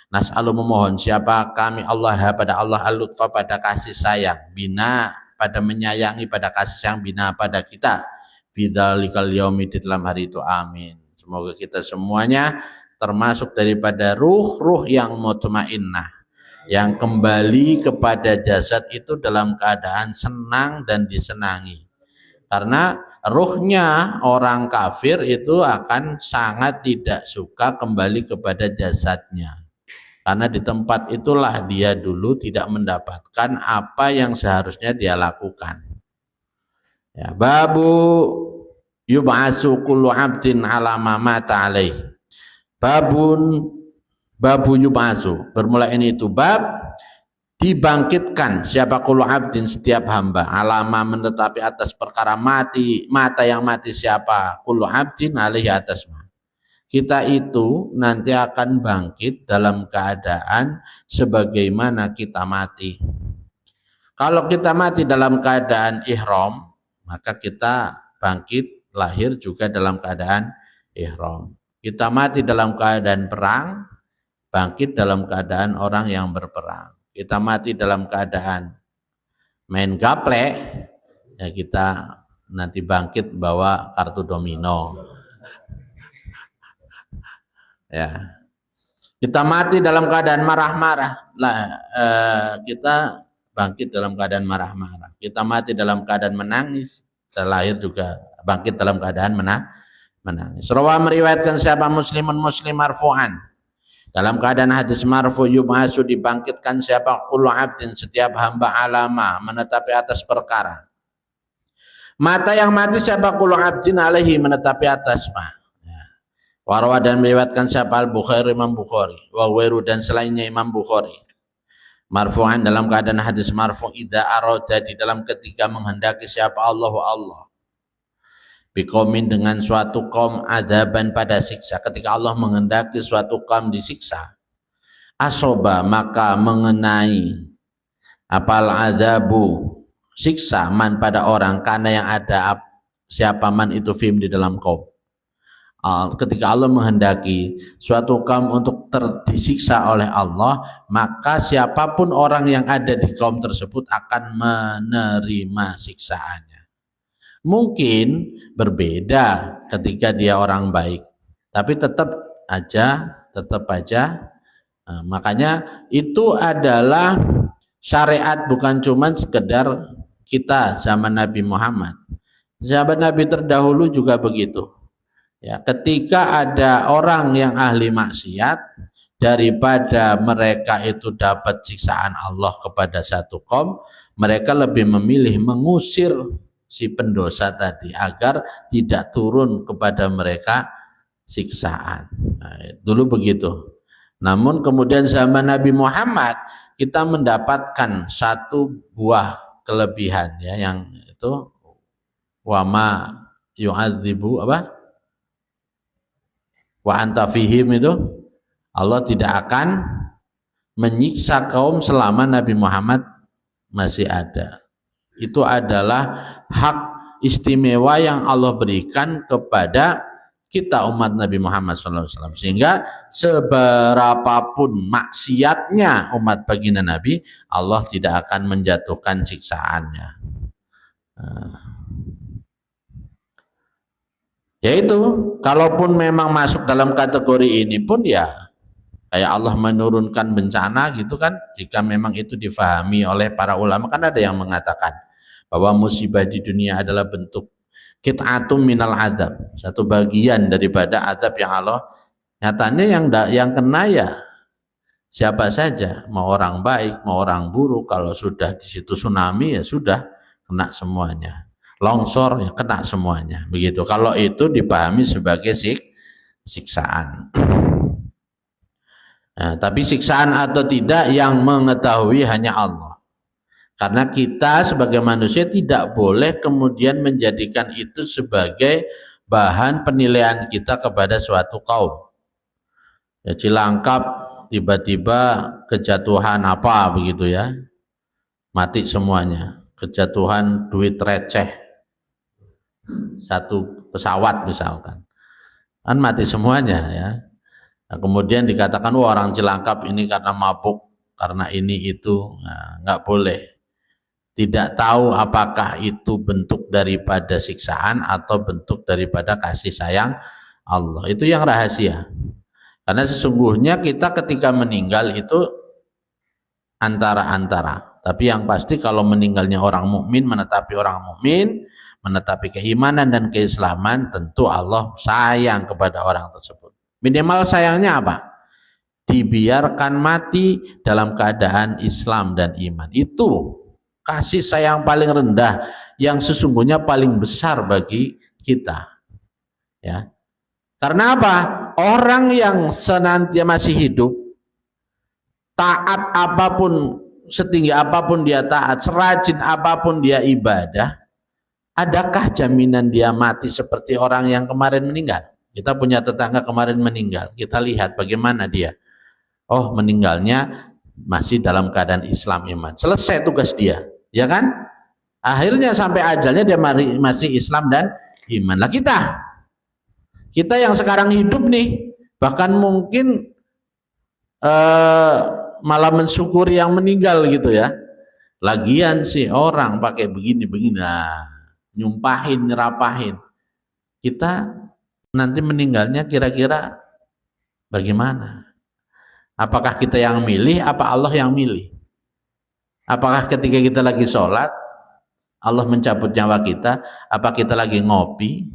Nas'alu, memohon siapa kami Allah, pada Allah, al-lutfa, pada kasih sayang, bina, pada menyayangi, pada kasih sayang, bina, pada kita, bidzalikal yaumi, di dalam hari itu, amin. Semoga kita semuanya termasuk daripada ruh-ruh yang mutmainnah, yang kembali kepada jasad itu dalam keadaan senang dan disenangi. Karena ruhnya orang kafir itu akan sangat tidak suka kembali kepada jasadnya. Karena di tempat itulah dia dulu tidak mendapatkan apa yang seharusnya dia lakukan. Ya, babu yub'asu kullu 'abdin 'ala ma mata 'alaih. Babu yub'asu. Bermula ini itu bab dibangkitkan siapa kullu 'abdin, setiap hamba, 'alama, menetapi atas perkara mati, mata yang mati siapa, kullu 'abdin 'alaihi, atas kita itu nanti akan bangkit dalam keadaan sebagaimana kita mati. Kalau kita mati dalam keadaan ihram, maka kita bangkit lahir juga dalam keadaan ihram. Kita mati dalam keadaan perang, bangkit dalam keadaan orang yang berperang. Kita mati dalam keadaan main gaplek, ya kita nanti bangkit bawa kartu domino. Ya, kita mati dalam keadaan marah-marah, kita bangkit dalam keadaan marah-marah. Kita mati dalam keadaan menangis, terlahir juga bangkit dalam keadaan menangis. Rawa, meriwayatkan siapa muslimun muslim marfu'an, dalam keadaan hadis marfu, yub'asu, dibangkitkan siapa kullu 'abdin, setiap hamba, alama, menetapi atas perkara. Mata yang mati siapa kullu 'abdin 'alaihi, menetapi atas ma. Warwa, dan meriwayatkan siapa al-Bukhari, Imam Bukhari, wa ghairu, dan selainnya Imam Bukhari, marfu'an, dalam keadaan hadis marfu, idza arada, di dalam ketika menghendaki siapa Allah, Biqaumin dengan suatu kaum adzaban pada siksa. Ketika Allah menghendaki suatu kaum disiksa, asoba maka mengenai apal adzabu siksa man pada orang karena yang ada siapa man itu fim di dalam kaum. Ketika Allah menghendaki suatu kaum untuk disiksa oleh Allah, maka siapapun orang yang ada di kaum tersebut akan menerima siksaannya. Mungkin berbeda ketika dia orang baik, tapi tetap aja. Makanya itu adalah syariat, bukan cuma sekedar kita zaman Nabi Muhammad. Zaman Nabi terdahulu juga begitu. Ya, ketika ada orang yang ahli maksiat, daripada mereka itu dapat siksaan Allah kepada satu kaum, mereka lebih memilih mengusir si pendosa tadi agar tidak turun kepada mereka siksaan. Nah, dulu begitu. Namun kemudian zaman Nabi Muhammad kita mendapatkan satu buah kelebihan, ya, yang itu wama yu'adzibu apa? Wa anta fihim, itu Allah tidak akan menyiksa kaum selama Nabi Muhammad masih ada. Itu adalah hak istimewa yang Allah berikan kepada kita umat Nabi Muhammad SAW. Sehingga seberapapun maksiatnya umat baginda Nabi, Allah tidak akan menjatuhkan siksaannya. Yaitu kalaupun memang masuk dalam kategori ini pun, ya kayak Allah menurunkan bencana gitu kan, jika memang itu difahami oleh para ulama. Kan ada yang mengatakan bahwa musibah di dunia adalah bentuk qit'atum minal adab, satu bagian daripada adab yang Allah, nyatanya yang kena ya siapa saja, mau orang baik mau orang buruk. Kalau sudah di situ tsunami ya sudah kena semuanya, longsor ya kena semuanya, begitu. Kalau itu dipahami sebagai siksaan. Nah, tapi siksaan atau tidak yang mengetahui hanya Allah. Karena kita sebagai manusia tidak boleh kemudian menjadikan itu sebagai bahan penilaian kita kepada suatu kaum. Ya, Cilangkap tiba-tiba kejatuhan apa begitu ya, mati semuanya. Kejatuhan duit receh, satu pesawat misalkan, kan mati semuanya ya. Nah, kemudian dikatakan wah orang Cilangkap ini karena mabuk, karena ini itu. Nah, nggak boleh. Tidak tahu apakah itu bentuk daripada siksaan atau bentuk daripada kasih sayang Allah. Itu yang rahasia. Karena sesungguhnya kita ketika meninggal itu antara-antara. Tapi yang pasti kalau meninggalnya orang mukmin, menetapi orang mukmin, menetapi keimanan dan keislaman, tentu Allah sayang kepada orang tersebut. Minimal sayangnya apa? Dibiarkan mati dalam keadaan Islam dan iman. Itu kasih sayang paling rendah yang sesungguhnya paling besar bagi kita. Ya. Karena apa? Orang yang senantiasa masih hidup, taat apapun, setinggi apapun dia taat, serajin apapun dia ibadah, adakah jaminan dia mati seperti orang yang kemarin meninggal? Kita punya tetangga kemarin meninggal, kita lihat bagaimana dia. Oh, meninggalnya masih dalam keadaan Islam iman. Selesai tugas dia, ya kan? Akhirnya sampai ajalnya dia masih Islam dan iman. Lah kita yang sekarang hidup nih, bahkan mungkin malah mensyukuri yang meninggal gitu ya. Lagian sih orang pakai begini-begini, nah, nyumpahin, nyerapahin. Kita nanti meninggalnya kira-kira bagaimana? Apakah kita yang milih, apa Allah yang milih? Apakah ketika kita lagi sholat, Allah mencabut nyawa kita? Apa kita lagi ngopi,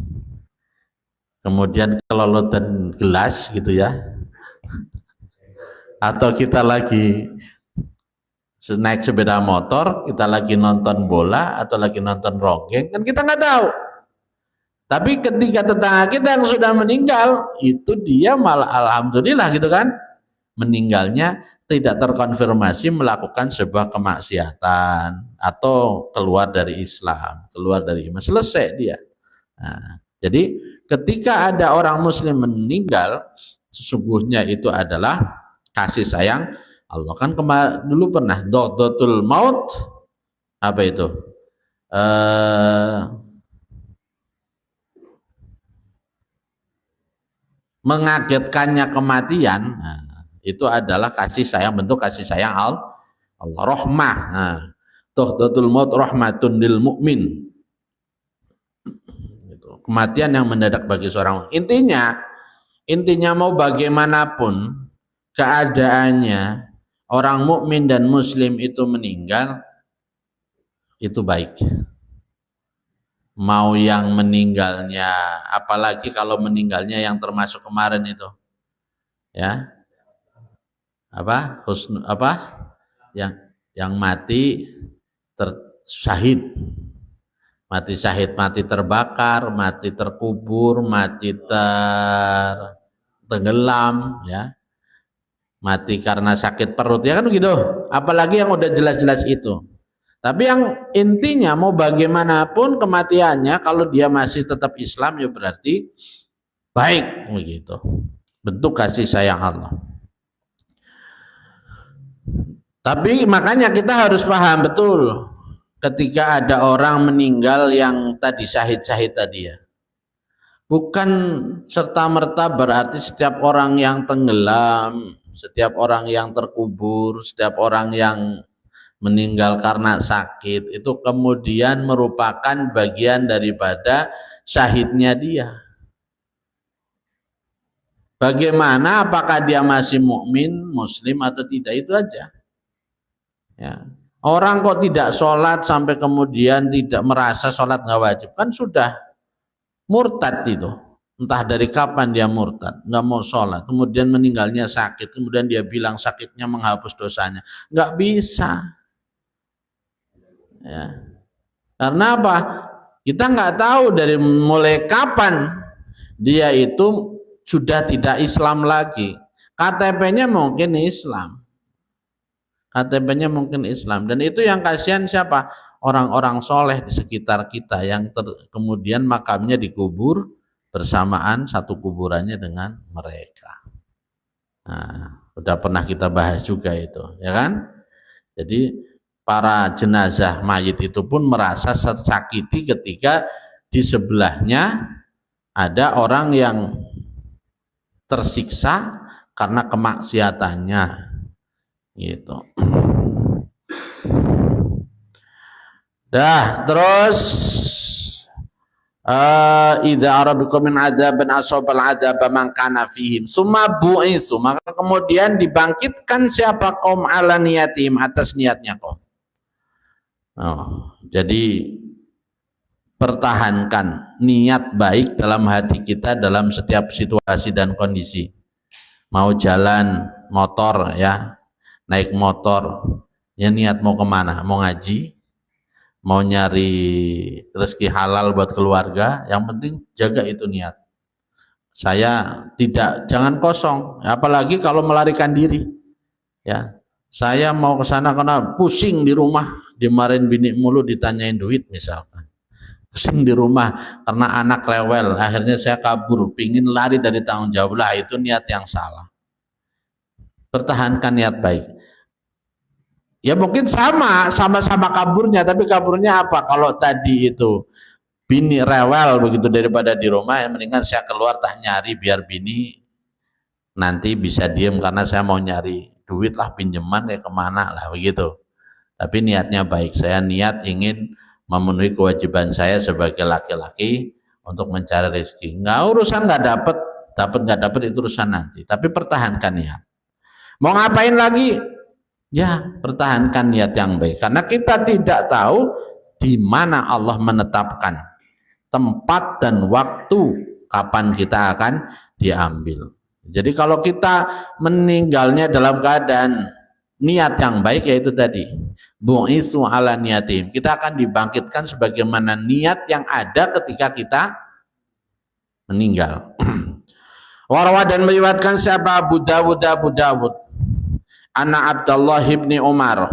kemudian kelolotan gelas gitu ya? Atau kita lagi naik sepeda motor, kita lagi nonton bola, atau lagi nonton ronggeng, kan kita nggak tahu. Tapi ketika tetangga kita yang sudah meninggal, itu dia malah alhamdulillah gitu kan, meninggalnya tidak terkonfirmasi melakukan sebuah kemaksiatan atau keluar dari Islam, keluar dari iman, selesai dia. Nah, Jadi ketika ada orang muslim meninggal, sesungguhnya itu adalah kasih sayang Allah. Kan dulu pernah dotul maut, apa itu? Mengagetkannya kematian, nah, itu adalah kasih sayang, bentuk kasih sayang Allah. Rahmah. Nah, dotul maut rahmatun lil mukmin. Kematian yang mendadak bagi seorang. Intinya mau bagaimanapun keadaannya, orang mukmin dan muslim itu meninggal itu baik. Mau yang meninggalnya, apalagi kalau meninggalnya yang termasuk kemarin itu, ya, yang mati syahid. Mati syahid, mati terbakar, mati terkubur, mati tenggelam, ya, mati karena sakit perut, ya kan begitu. Apalagi yang udah jelas-jelas itu. Tapi yang intinya mau bagaimanapun kematiannya, kalau dia masih tetap Islam ya berarti baik, begitu. Bentuk kasih sayang Allah. Tapi makanya kita harus paham betul. Ketika ada orang meninggal yang tadi syahid-syahid tadi ya, bukan serta-merta berarti setiap orang yang tenggelam, setiap orang yang terkubur, setiap orang yang meninggal karena sakit itu kemudian merupakan bagian daripada syahidnya dia. Bagaimana, apakah dia masih mukmin, muslim atau tidak, itu aja. Ya. Orang kok tidak sholat sampai kemudian tidak merasa sholat nggak wajib, kan sudah murtad itu. Entah dari kapan dia murtad, nggak mau sholat, kemudian meninggalnya sakit, kemudian dia bilang sakitnya menghapus dosanya, nggak bisa. Ya. Karena apa? Kita nggak tahu dari mulai kapan dia itu sudah tidak Islam lagi. KTP-nya mungkin Islam. KTP-nya mungkin Islam, dan itu yang kasihan siapa? Orang-orang soleh di sekitar kita yang kemudian makamnya dikubur bersamaan satu kuburannya dengan mereka. Nah, udah pernah kita bahas juga itu, ya kan? Jadi para jenazah mayit itu pun merasa tersakiti ketika di sebelahnya ada orang yang tersiksa karena kemaksiatannya. Gitu. Dah, terus idza arabikum min adzabin asabal adzaba man kana fihim summa bu'itsu, maka kemudian dibangkitkan siapa kaum ala niyatim, atas niatnya kaum. Jadi pertahankan niat baik dalam hati kita dalam setiap situasi dan kondisi. Mau jalan motor ya, naik motor, ya niat mau kemana? Mau ngaji, mau nyari rezeki halal buat keluarga, yang penting jaga itu niat. Saya jangan kosong, apalagi kalau melarikan diri. Ya, saya mau ke sana karena pusing di rumah, dimarahin bini mulu, ditanyain duit misalkan. Pusing di rumah karena anak rewel, akhirnya saya kabur, pingin lari dari tanggung jawab, lah itu niat yang salah. Pertahankan niat baik. Ya mungkin sama-sama kaburnya, tapi kaburnya apa? Kalau tadi itu bini rewel begitu, daripada di rumah, yang mendingan saya keluar tah nyari biar bini nanti bisa diem, karena saya mau nyari duit lah, pinjaman kayak kemana lah begitu. Tapi niatnya baik, saya niat ingin memenuhi kewajiban saya sebagai laki-laki untuk mencari rezeki. Nggak urusan nggak dapat nggak dapat itu urusan nanti, tapi pertahankan niat. Mau ngapain lagi? Ya, pertahankan niat yang baik. Karena kita tidak tahu di mana Allah menetapkan tempat dan waktu kapan kita akan diambil. Jadi kalau kita meninggalnya dalam keadaan niat yang baik, yaitu tadi bu'itsu ala niyatim, kita akan dibangkitkan sebagaimana niat yang ada ketika kita meninggal. Warwa dan meriwayatkan siapa? Abu Dawud Anak Abdullah ibni Umar,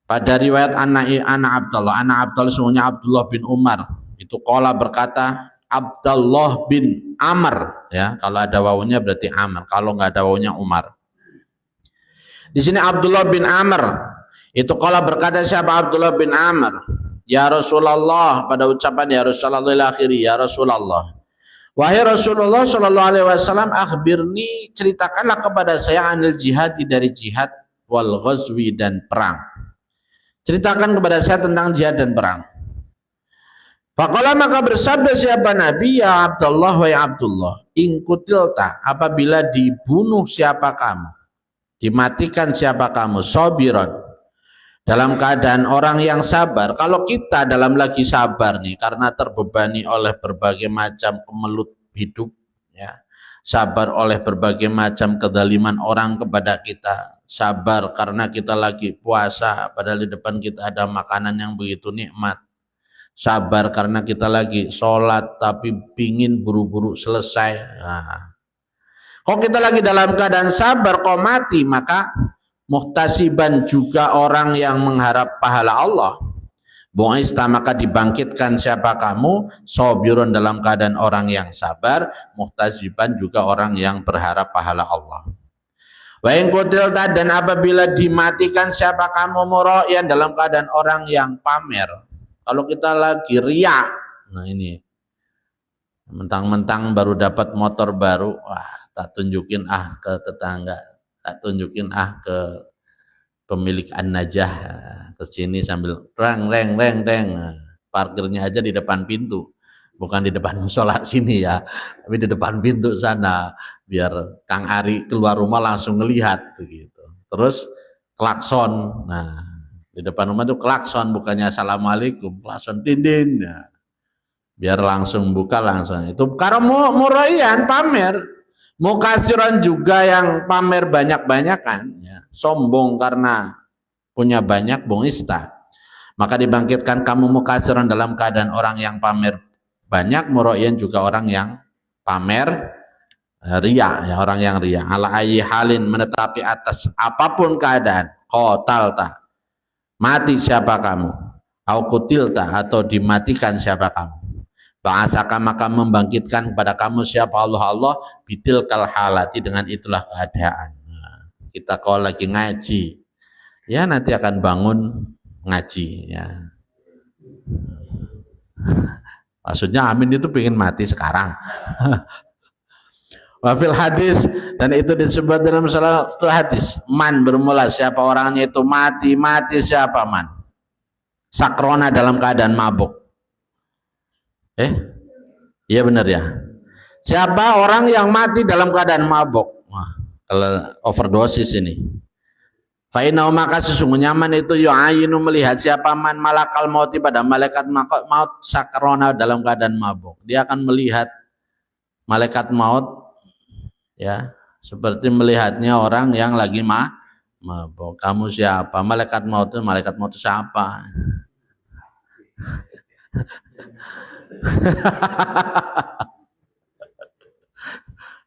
pada riwayat anak Abdullah sungguhnya Abdullah bin Umar itu qala berkata, Abdullah bin Amr, ya. Kalau ada wawunya berarti Amr, kalau nggak ada wawunya Umar. Di sini Abdullah bin Amr itu kalau berkata siapa Abdullah bin Amr, ya Rasulullah, pada ucapan ya Rasulullah akhiri, ya Rasulullah, wahai Rasulullah sallallahu alaihi wasallam, akhbirni, ceritakanlah kepada saya anil jihad, dari jihad, wal ghazwi, dan perang. Ceritakan kepada saya tentang jihad dan perang. Faqala, maka bersabda siapa Nabi, ya Abdullah, wahai Abdullah, in kutilta, apabila dibunuh siapa kamu, dimatikan siapa kamu, sabiran, dalam keadaan orang yang sabar. Kalau kita dalam lagi sabar nih, karena terbebani oleh berbagai macam kemelut hidup, ya, sabar oleh berbagai macam kedaliman orang kepada kita, sabar karena kita lagi puasa padahal di depan kita ada makanan yang begitu nikmat, sabar karena kita lagi sholat tapi pingin buru-buru selesai. Nah, kalau kita lagi dalam keadaan sabar kok mati, maka muhtasiban, juga orang yang mengharap pahala Allah. Bu'ista, maka dibangkitkan siapa kamu, sabirun, dalam keadaan orang yang sabar, muhtasiban, juga orang yang berharap pahala Allah. Wa in qutilta, dan apabila dimatikan siapa kamu, mura'yan, dalam keadaan orang yang pamer. Kalau kita lagi riya, nah ini mentang-mentang baru dapat motor baru, wah, tak tunjukin ke tetangga, tak tunjukin ke pemilik An-Najah, ke sini sambil reng, parkirnya aja di depan pintu, bukan di depan musola sini ya, tapi di depan pintu sana, biar Kang Ari keluar rumah langsung ngelihat gitu. Terus klakson, nah di depan rumah itu klakson, bukannya assalamualaikum, klakson dinding, nah, biar langsung buka langsung. Itu karena muraian, pamer. Mukasiran, juga yang pamer banyak-banyakan, ya, sombong karena punya banyak, bungista. Maka dibangkitkan kamu mukasiran, dalam keadaan orang yang pamer banyak, muraian, juga orang yang pamer riya, ya, orang yang riya. Ala ayyi halin, menetapi atas apapun keadaan, qatalta, mati siapa kamu, au qutilta, atau dimatikan siapa kamu, ba'asaka, maka membangkitkan kepada kamu siapa Allah bitil kal halati, dengan itulah keadaan. Nah, kita kalau lagi ngaji, ya nanti akan bangun ngaji, ya. Maksudnya amin itu pengen mati sekarang. Wafil hadis, dan itu disebut dalam salah satu hadis, man, bermula siapa orangnya itu mati siapa man, sakrona, dalam keadaan mabuk. Iya benar ya. Siapa orang yang mati dalam keadaan mabuk? Wah, kalau overdosis ini. Fa'inau, maka sesungguhnya man itu yu'ayinu, melihat siapa man malakal mauti, pada malaikat maut, sakrona, dalam keadaan mabuk. Dia akan melihat malaikat maut, ya, seperti melihatnya orang yang lagi mabuk. Kamu siapa? Malaikat maut itu siapa?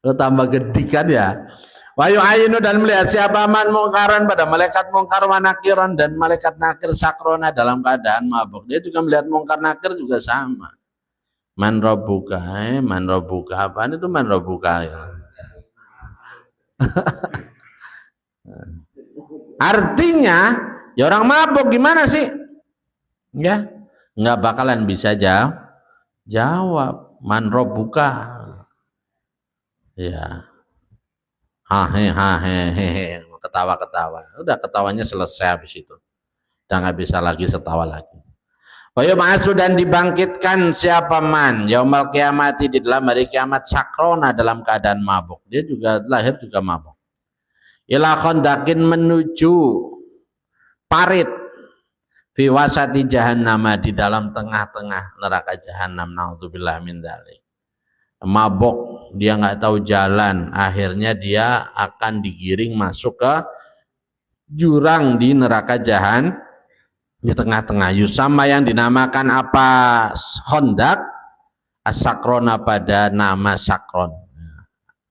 Lo tambah gede kan ya. Wayu ayinu, dan melihat siapa man mungkaran, pada malaikat mungkar wa nakiran, dan malaikat nakir sakrona, dalam keadaan mabuk. Dia juga melihat mungkar nakir juga sama. Man rabbuka, apaan itu man rabbuka? Artinya ya orang mabuk gimana sih? Ya, nggak bakalan bisa jawab man rabbuka. Ya, hahe, ketawa, udah ketawanya selesai habis itu, udah nggak bisa lagi setawa lagi. Wa yub'atsu, dan dibangkitkan siapa man yaumal kiamati, di dalam hari kiamat, sakrona, dalam keadaan mabuk. Dia juga lahir juga mabuk. Ila khandakin, menuju parit, fi wasati jahannam, di dalam tengah-tengah neraka jahanam, naudzubillah min dzalik. Mabok, dia nggak tahu jalan, akhirnya dia akan digiring masuk ke jurang di neraka jahanam, di tengah-tengah. Yusama, yang dinamakan apa? Khandak, as-sakrona, pada nama sakron.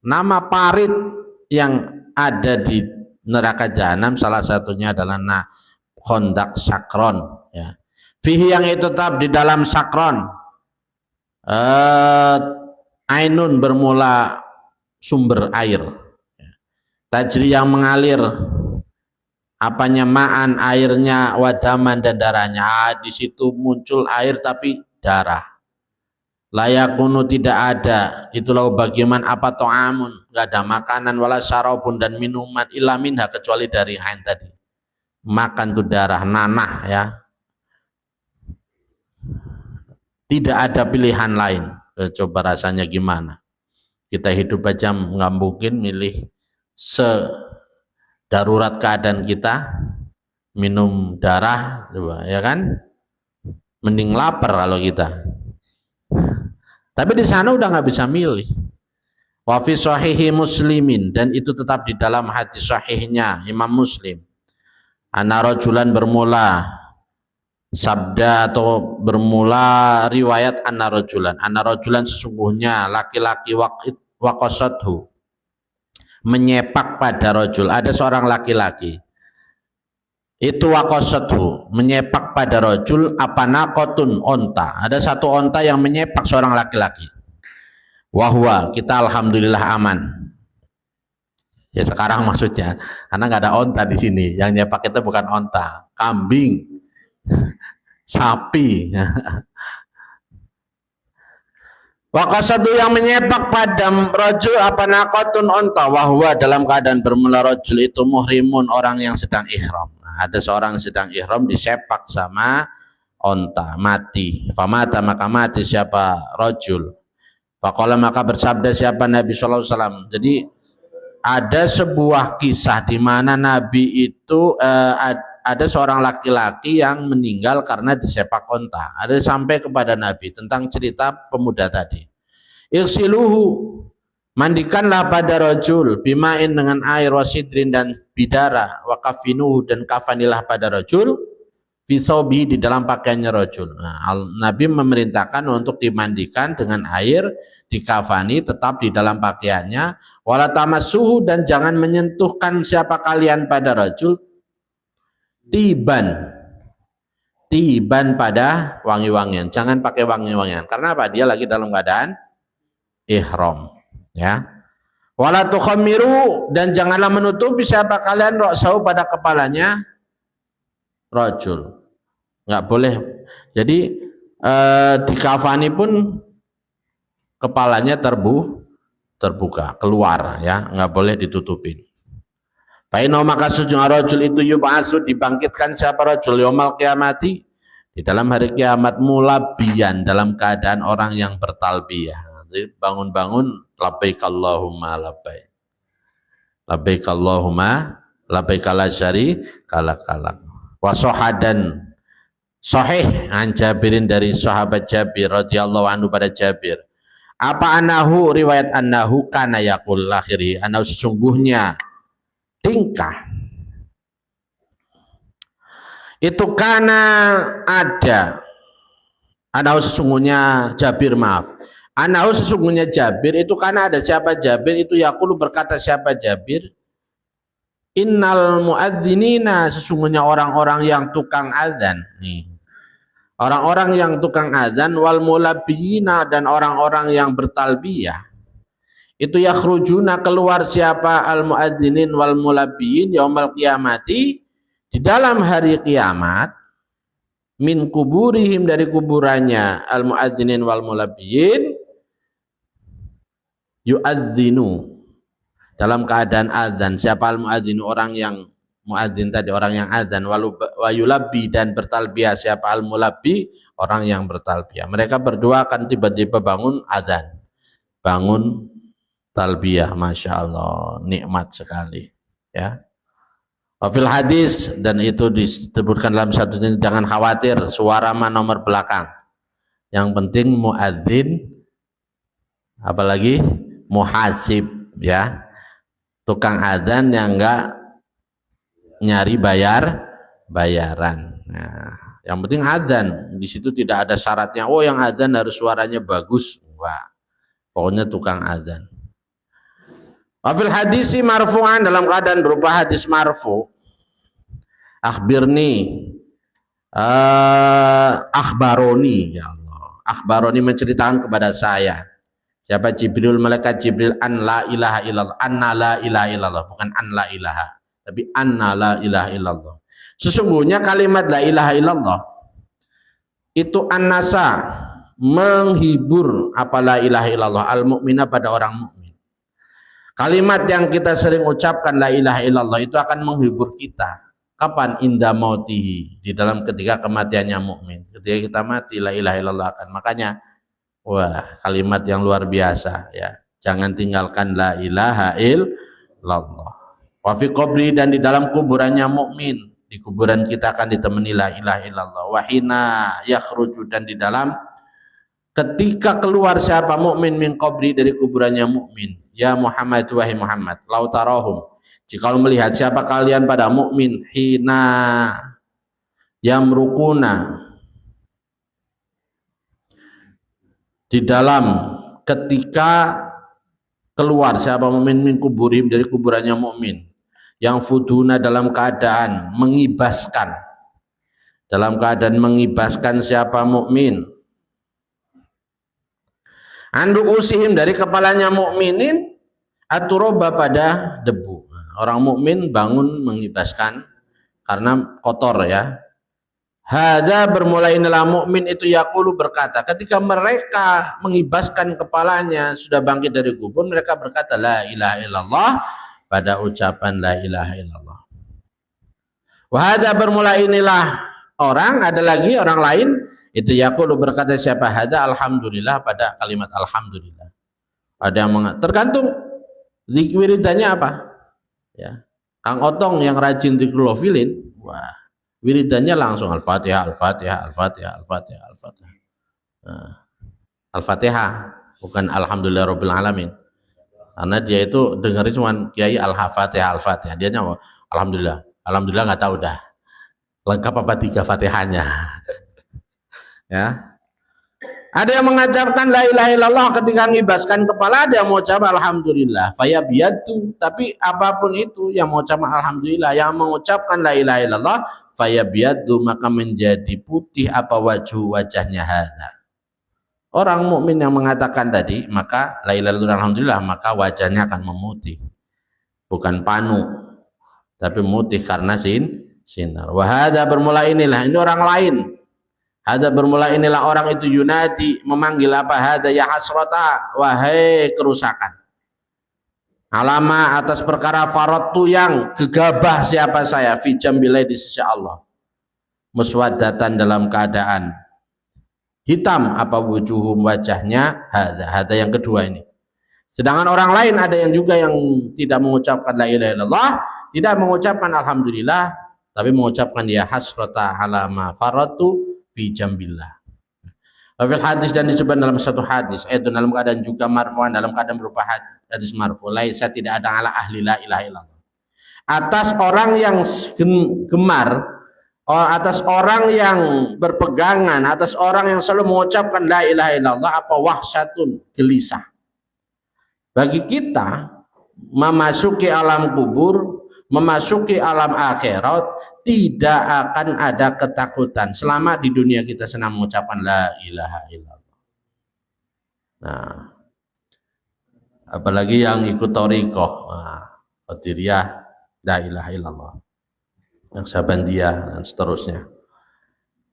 Nama parit yang ada di neraka jahanam salah satunya adalah khandak sakron, ya. Fihi, yang itu tetap di dalam sakron, Ainun bermula sumber air, tajri yang mengalir apanya ma'an airnya, wadaman dan darahnya. Di situ muncul air tapi darah. Layakunu tidak ada, itulah bagaimana apa to'amun, nggak ada makanan wala syarabun dan minuman illa minha kecuali dari ain tadi. Makan tuh darah, nanah ya. Tidak ada pilihan lain. Coba rasanya gimana? Kita hidup aja nggak mungkin milih sedarurat keadaan kita minum darah, coba ya kan? Mending lapar kalau kita. Tapi di sana udah nggak bisa milih. Wa fi sahihi Muslimin, dan itu tetap di dalam hadis sahihnya Imam Muslim. Anna rajulan bermula sabda atau bermula riwayat anna rajulan sesungguhnya laki-laki waqasadhu menyepak pada rajul, ada seorang laki-laki itu waqasadhu menyepak pada rajul apa naqatun onta, ada satu onta yang menyepak seorang laki-laki. Wahwa kita alhamdulillah aman. Ya sekarang maksudnya, karena nggak ada onta di sini. Yang nyepak itu bukan onta, kambing, sapi. Waqasadu yang menyepak pada rajul apa naqatun onta, wahwa dalam keadaan bermula rajul itu muhrimun, orang yang sedang ihram. Nah, ada seorang sedang ihram disepak sama onta, mati. Famata maka mati siapa rajul. Faqala maka bersabda siapa Nabi sallallahu alaihi wasallam. Jadi ada sebuah kisah di mana Nabi itu ada seorang laki-laki yang meninggal karena disepak onta. Ada sampai kepada Nabi tentang cerita pemuda tadi. Irsiluhu, mandikanlah pada rajul bimain dengan air, wasidrin dan bidara, wakafinuhu dan kafanilah pada rajul fisaubi di dalam pakaiannya rajul. Nah, Nabi memerintahkan untuk dimandikan dengan air, dikafani tetap di dalam pakaiannya, wala tamassuhu dan jangan menyentuhkan siapa kalian pada rajul tiban pada wangi-wangian, jangan pakai wangi-wangian. Karena apa? Dia lagi dalam keadaan ihram, ya. Wala tukhamiru dan janganlah menutupi siapa kalian ra'sahu pada kepalanya rajul, nggak boleh. Jadi dikafani pun kepalanya terbuka keluar, ya, nggak boleh ditutupin. Faino maka sejumlah rajul itu yub'atsu dibangkitkan siapa rajul yaumil qiyamati di dalam hari kiamat mulabiyan dalam keadaan orang yang bertalbiyah. Jadi bangun-bangun labbaik Allahumma labbaik. Labbaik Allahumma labbaik la syarika lak. Wasohadan sahih an Jabirin dari sahabat Jabir radhiyallahu anhu pada Jabir. Apa anahu riwayat anahu kana yaqul akhiri, anahu sesungguhnya tingkah itu kana ada, anahu sesungguhnya Jabir, maaf, anahu sesungguhnya Jabir itu kana ada siapa Jabir itu yaqulu berkata siapa Jabir, innal muadzinina sesungguhnya orang-orang yang tukang azan nih, orang-orang yang tukang azan, wal mulabiyina dan orang-orang yang bertalbiyah itu yakhrujuna keluar siapa al muadzinin wal mulabiyin yaumil qiyamati di dalam hari kiamat min kuburihim dari kuburannya al muadzinin wal mulabiyin yu'adzinu dalam keadaan azan. Siapa al muadzinu orang yang muadzin tadi, orang yang azan, wa yulabbi dan bertalbiyah siapa al mulabbi orang yang bertalbiyah. Mereka berdua akan tiba-tiba bangun azan, bangun talbiyah. Masya Allah, nikmat sekali, ya. Wafil hadis, dan itu disebutkan dalam satu jenis, jangan khawatir suara mah nomor belakang, yang penting muadzin apalagi muhasib, ya, tukang adzan yang enggak nyari bayaran. Nah, yang penting adzan, di situ tidak ada syaratnya oh yang adzan harus suaranya bagus, enggak, pokoknya tukang adzan. Wafil hadisi marfu'an dalam keadaan berupa hadis marfu, akhbirni akhbaroni, ya Allah, Akhbaroni menceritakan kepada saya. Siapa? Jibril, malaikat Jibril, an la ilaha illallah, anna la ilaha illallah, bukan an la ilaha, tapi anna la ilaha illallah. Sesungguhnya kalimat la ilaha illallah itu an-nasa, menghibur apa la ilaha illallah al-mu'mina pada orang mukmin. Kalimat yang kita sering ucapkan la ilaha illallah itu akan menghibur kita. Kapan? Inda mautihi, di dalam ketika kematiannya mukmin. Ketika kita mati la ilaha illallah akan. Makanya wah, kalimat yang luar biasa ya. Jangan tinggalkan la ilaha illallah. Wa fi qabri, dan di dalam kuburannya mukmin, di kuburan kita akan ditemani la ilaha illallah. Wa hina yakhruju, dan di dalam ketika keluar siapa mukmin min qabri, dari kuburannya mukmin. Ya Muhammad, wahai Muhammad, lau tarahum, jika melihat siapa kalian pada mukmin hina yamrukuna, di dalam ketika keluar siapa mukmin min kuburim, dari kuburannya mukmin, yang fuduna, dalam keadaan mengibaskan, dalam keadaan mengibaskan siapa mukmin, andu usihim, dari kepalanya mukminin, aturoba, pada debu. Orang mukmin bangun mengibaskan karena kotor ya. Hada, bermula inilah mukmin itu yaqulu, berkata ketika mereka mengibaskan kepalanya sudah bangkit dari kubur, mereka berkata la ilaha illallah, pada ucapan la ilaha illallah. Wa hada, bermula inilah orang, ada lagi orang lain itu yaqulu, berkata siapa? Hada alhamdulillah, pada kalimat alhamdulillah. Ada yang tergantung wiridannya apa ya. Kang Otong yang rajin diklofilin, wah, wiridannya langsung Al-Fatihah, Al-Fatihah, Al-Fatihah, Al-Fatihah, Al-Fatihah. Al-Fatihah, bukan Alhamdulillah Rabbil Alamin. Karena dia itu dengerin cuma Kiai Al-Fatihah, Al-Fatihah. Dia nyawa Alhamdulillah, Alhamdulillah nggak tahu dah lengkap apa 3 Fatihahnya. Ya. Ada yang mengucapkan la ilaha illallah ketika ngibaskan kepala, ada yang mengucap alhamdulillah. Fayabiyatu, tapi apapun itu yang mengucap alhamdulillah, yang mengucapkan la ilaha illallah, fayabiyatu, maka menjadi putih apa wajahnya hadza. Orang mukmin yang mengatakan tadi, maka la ilaha illallah alhamdulillah, maka wajahnya akan memutih. Bukan panu, tapi mutih karena sinar. Wa hadza, bermula inilah, ini orang lain. Hada, bermula inilah orang itu yunadi, memanggil apa? Hada ya hasrata, wahai kerusakan. Alama, atas perkara faratu, yang gegabah siapa saya, fi jambilai, di sisi Allah. Muswaddatan, dalam keadaan hitam apa wujuhum, wajahnya. Hada yang kedua ini. Sedangkan orang lain ada yang juga yang tidak mengucapkan la ilaha illallah, tidak mengucapkan alhamdulillah, tapi mengucapkan ya hasrata alama faratu fi jambillah. Wafil hadis, dan disebut dalam satu hadis, itu dalam keadaan juga marfu'an, dalam keadaan berupa hadis marfu', laisa, tidak ada ala ahli la ilaha illallah, atas orang yang gemar, atas orang yang berpegangan, atas orang yang selalu mengucapkan la ilaha illallah, apa wahsyatun, gelisah. Bagi kita memasuki alam kubur, memasuki alam akhirat, tidak akan ada ketakutan selama di dunia kita senang mengucapkan la ilaha illallah. Nah, apalagi yang ikut thariqah, Qadiriyah, la ilaha illallah, yang Sabandiyah dan seterusnya.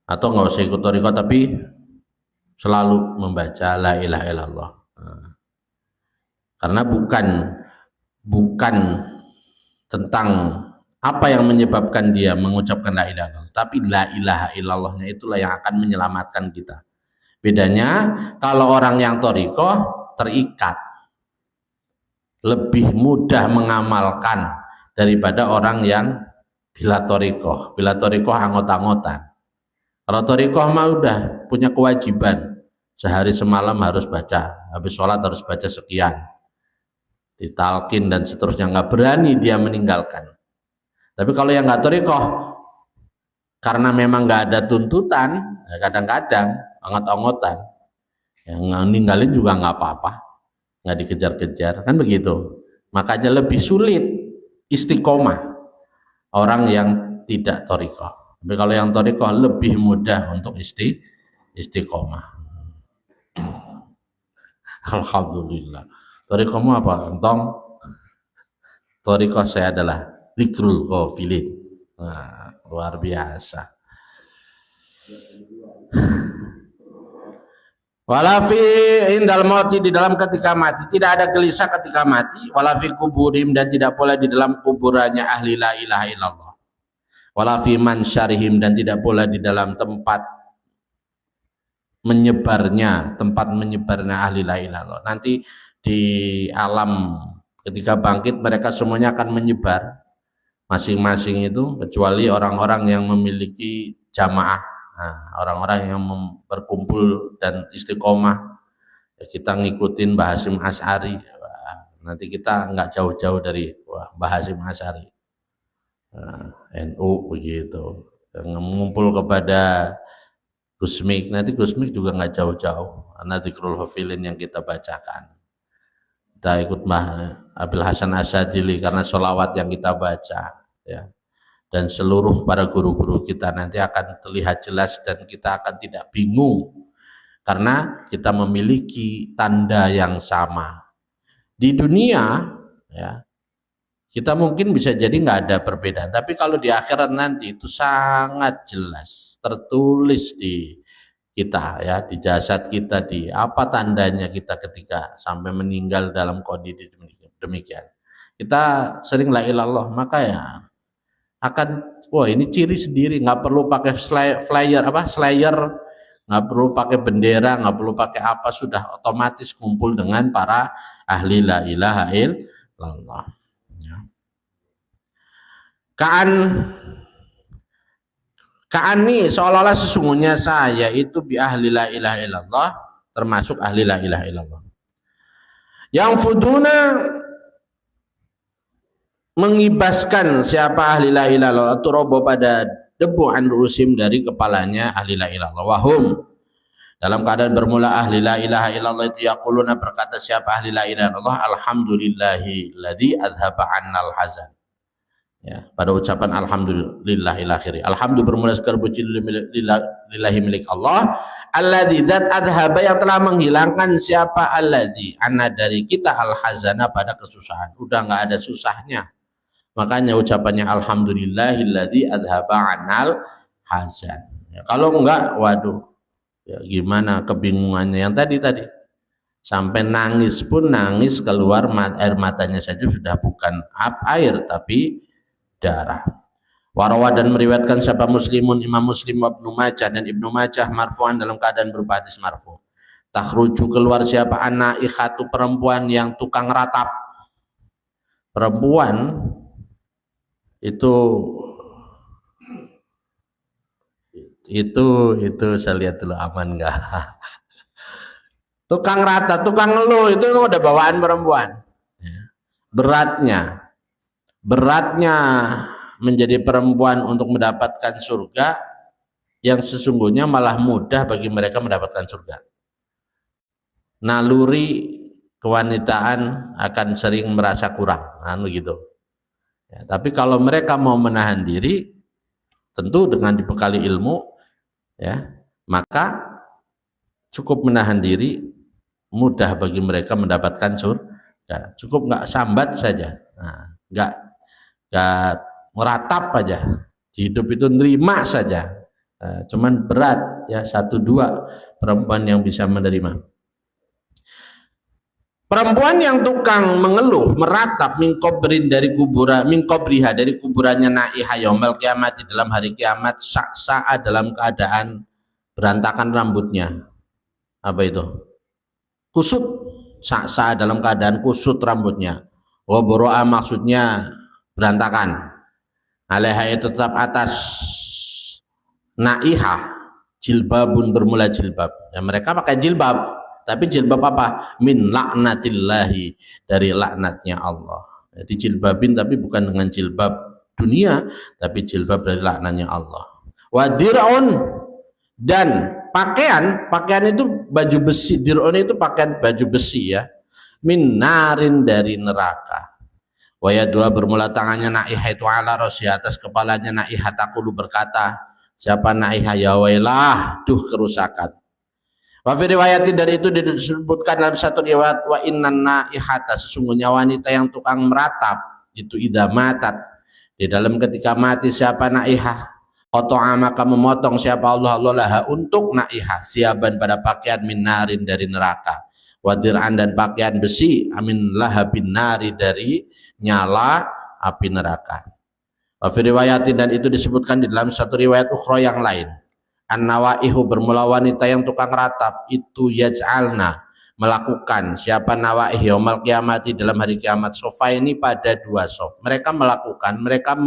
Atau nggak usah ikut thariqah tapi selalu membaca la ilaha illallah. Karena bukan tentang apa yang menyebabkan dia mengucapkan la ilaha illallah, tapi la ilaha illallahnya itulah yang akan menyelamatkan kita. Bedanya kalau orang yang thariqah terikat, lebih mudah mengamalkan daripada orang yang bila thariqah. Bila thariqah angot-angotan. Kalau thariqah mah udah punya kewajiban, sehari semalam harus baca, habis sholat harus baca sekian, ditalkin dan seterusnya, nggak berani dia meninggalkan. Tapi kalau yang nggak thariqah, karena memang nggak ada tuntutan, kadang-kadang angot-angotan, yang ninggalin juga nggak apa-apa, nggak dikejar-kejar, kan begitu. Makanya lebih sulit istiqomah orang yang tidak thariqah. Tapi kalau yang thariqah lebih mudah untuk istiqomah. Alhamdulillah. Thariqahmu apa? Entong? Thariqah saya adalah dzikrul ghafilin. Nah, luar biasa. Walafi indal mauti, di dalam ketika mati, tidak ada gelisah ketika mati. Walafi kuburim, dan tidak pula di dalam kuburannya ahli la ilaha illallah. Walafi mansyarihim, dan tidak pula di dalam tempat menyebarnya ahli la ilaha illallah. Nanti di alam ketika bangkit mereka semuanya akan menyebar masing-masing itu, kecuali orang-orang yang memiliki jamaah. Nah, orang-orang yang berkumpul dan istiqomah, ya kita ngikutin Mbah Hasyim Asy'ari. Nanti kita nggak jauh-jauh dari Mbah Hasyim Asy'ari. NU begitu. Mengumpul kepada Gusmik, nanti Gusmik juga nggak jauh-jauh. Karena dzikrul ghafilin yang kita bacakan. Kita ikut Mbah Abil Hasan Asyadzili karena sholawat yang kita baca, ya. Dan seluruh para guru-guru kita nanti akan terlihat jelas dan kita akan tidak bingung karena kita memiliki tanda yang sama. Di dunia, ya, kita mungkin bisa jadi nggak ada perbedaan, tapi kalau di akhirat nanti itu sangat jelas tertulis di kita, ya, di jasad kita, di apa tandanya kita ketika sampai meninggal dalam kondisi demikian. Kita sering la ilaha illallah, maka ya akan, wah ini ciri sendiri, nggak perlu pakai slayer, nggak perlu pakai bendera, nggak perlu pakai apa, sudah otomatis kumpul dengan para ahli la ilaha illallah. Ya. Ka'ani seolah-olah sesungguhnya saya itu bi ahli la ilaha illallah, termasuk ahli la ilaha illallah. Yang fuduna, mengibaskan siapa ahli la ilaha illallah, turobo pada debu an rusim, dari kepalanya ahli la ilaha illallah. Wahum, dalam keadaan bermula ahli la ilaha illallah itu yaquluna, berkata siapa ahli la ilaha illallah, alhamdulillahi ladzi adhaba annal hazan. Ya, pada ucapan alhamdulillahil akhiri. Alhamdulillah bermula sekar puji lillahi milik Allah, alladzi dzat adhaba, yang telah menghilangkan siapa, alladzi anna, dari kita, al-hazana, pada kesusahan. Udah nggak ada susahnya. Makanya ucapannya alhamdulillahilladzi adhaba annal hazan. Ya, kalau enggak, waduh, ya gimana kebingungannya yang tadi sampai nangis pun, nangis keluar air matanya saja sudah bukan air tapi darah. Warawa, dan meriwayatkan siapa Muslimun, Imam Muslim, Ibnu Majah, dan Ibnu Majah, marfu'an, dalam keadaan berupa hadis marfu'. Takhruju, keluar siapa, an-naikhatu, perempuan yang tukang ratap. Perempuan itu saya lihat dulu aman enggak. Tukang rata, tukang ngeluh, itu udah bawaan perempuan. Beratnya menjadi perempuan untuk mendapatkan surga, yang sesungguhnya malah mudah bagi mereka mendapatkan surga. Naluri kewanitaan akan sering merasa kurang, gitu. Ya, tapi kalau mereka mau menahan diri, tentu dengan dibekali ilmu, ya, maka cukup menahan diri, mudah bagi mereka mendapatkan surga. Cukup nggak sambat saja, nggak meratap aja, hidup itu nerima saja. Cuman berat, ya, 1-2 perempuan yang bisa menerima. Perempuan yang tukang mengeluh, meratap, mingkobrin, dari kuburan, mingkobriha, dari kuburannya naiha yaumil kiamat, di dalam hari kiamat, saksa, dalam keadaan berantakan rambutnya. Apa itu? Kusut, saksa, dalam keadaan kusut rambutnya. Waboro'a, maksudnya berantakan. Alaiha, itu tetap atas naiha, jilbabun, bermula jilbab. Ya, mereka pakai jilbab, tapi jilbab apa? Min laknatillahi, dari laknatnya Allah. Jadi jilbabin, tapi bukan dengan jilbab dunia, tapi jilbab dari laknatnya Allah. Wadir'un, dan pakaian itu baju besi. Dir'un itu pakaian baju besi, ya. Min narin, dari neraka. Waya dua, bermula tangannya naiha itu ala rosi, atas kepalanya naiha, takulu, berkata siapa naiha, ya wailah, duh kerusakan. Wa fi riwayatin, dari itu disebutkan dalam satu riwayat, wa innan naihata, sesungguhnya wanita yang tukang meratap itu idza matat, di dalam ketika mati siapa naihah, qata'a maka memotong siapa Allah laha untuk naihah siaban pada pakaian min narin dari neraka, wadir'an dan pakaian besi amin lahabin nari dari nyala api neraka. Wa fi riwayatin, dan itu disebutkan di dalam satu riwayat ukhra yang lain, an-nawaihu, bermula wanita yang tukang ratap itu yaj'alna, melakukan siapa nawaih yaumul kiamati, dalam hari kiamat, sofa ini pada dua sof. Mereka melakukan, mereka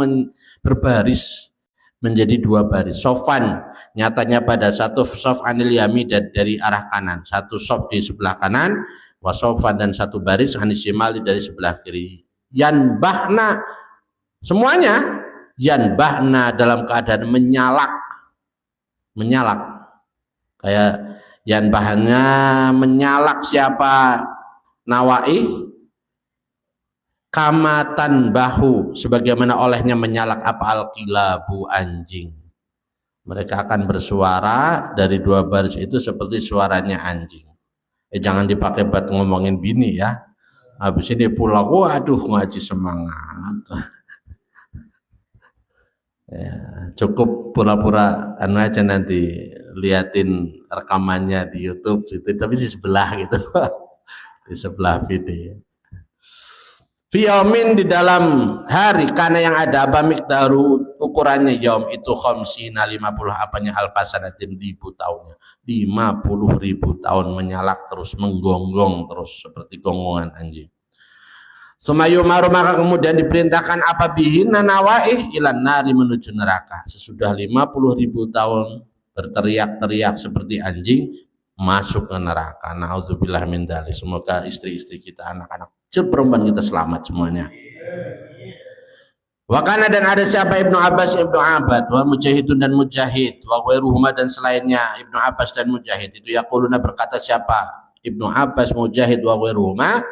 berbaris menjadi dua baris. Sofan nyatanya pada satu sof anil yami, dari arah kanan, satu sof di sebelah kanan, wasofan dan satu baris anis shimali dari sebelah kiri. Yanbahna, semuanya yanbahna dalam keadaan menyalak kayak yanbahnya menyalak siapa nawaih, kamatan bahu, sebagaimana olehnya menyalak apa alkilabu, anjing. Mereka akan bersuara dari dua baris itu seperti suaranya anjing. Jangan dipakai buat ngomongin bini ya. Habis ini pulang, waduh ngaji semangat. Ya, cukup pura-pura anu aja, nanti liatin rekamannya di YouTube gitu, tapi di sebelah gitu. Di sebelah video. Fiyamin, di dalam hari, karena yang ada apa miqdaru, ukurannya yaum itu khamsina 50 apanya alfasanatin, 1000 tahunnya, 50.000 tahun menyalak terus, menggonggong terus seperti gonggongan anjing. Sumayumaru, maka kemudian diperintahkan apa bihina nawaih ilan nari, menuju neraka. Sesudah 50.000 tahun berteriak-teriak seperti anjing, masuk ke neraka. Na'udzubillah min dzalik. Semoga istri-istri kita, anak-anak perempuan kita selamat semuanya. Wakana, dan ada siapa Ibnu Abbas, Ibnu Abbad, wa Mujahidun dan Mujahid, wa ghairuhuma, dan selainnya Ibnu Abbas dan Mujahid itu yaquluna, berkata siapa Ibnu Abbas, Mujahid, wa ghairuhuma,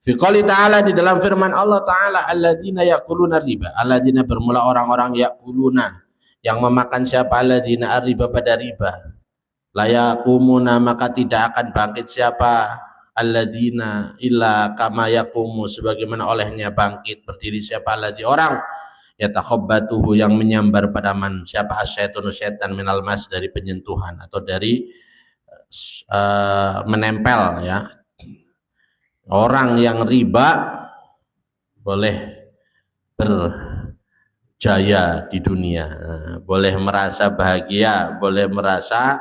fi qouli ta'ala, di dalam firman Allah Ta'ala, alladzina yaquluna riba, alladzina bermula orang-orang yaquluna yang memakan siapa alladzina riba pada riba, la yaqumuna maka tidak akan bangkit siapa alladzina illa kama yaqumu, sebagaimana olehnya bangkit berdiri siapa alladzi orang, yatakhabbatuhu yang menyambar pada man siapa asyaitunu setan, minal mas dari penyentuhan atau dari menempel ya. Orang yang riba boleh berjaya di dunia, boleh merasa bahagia, boleh merasa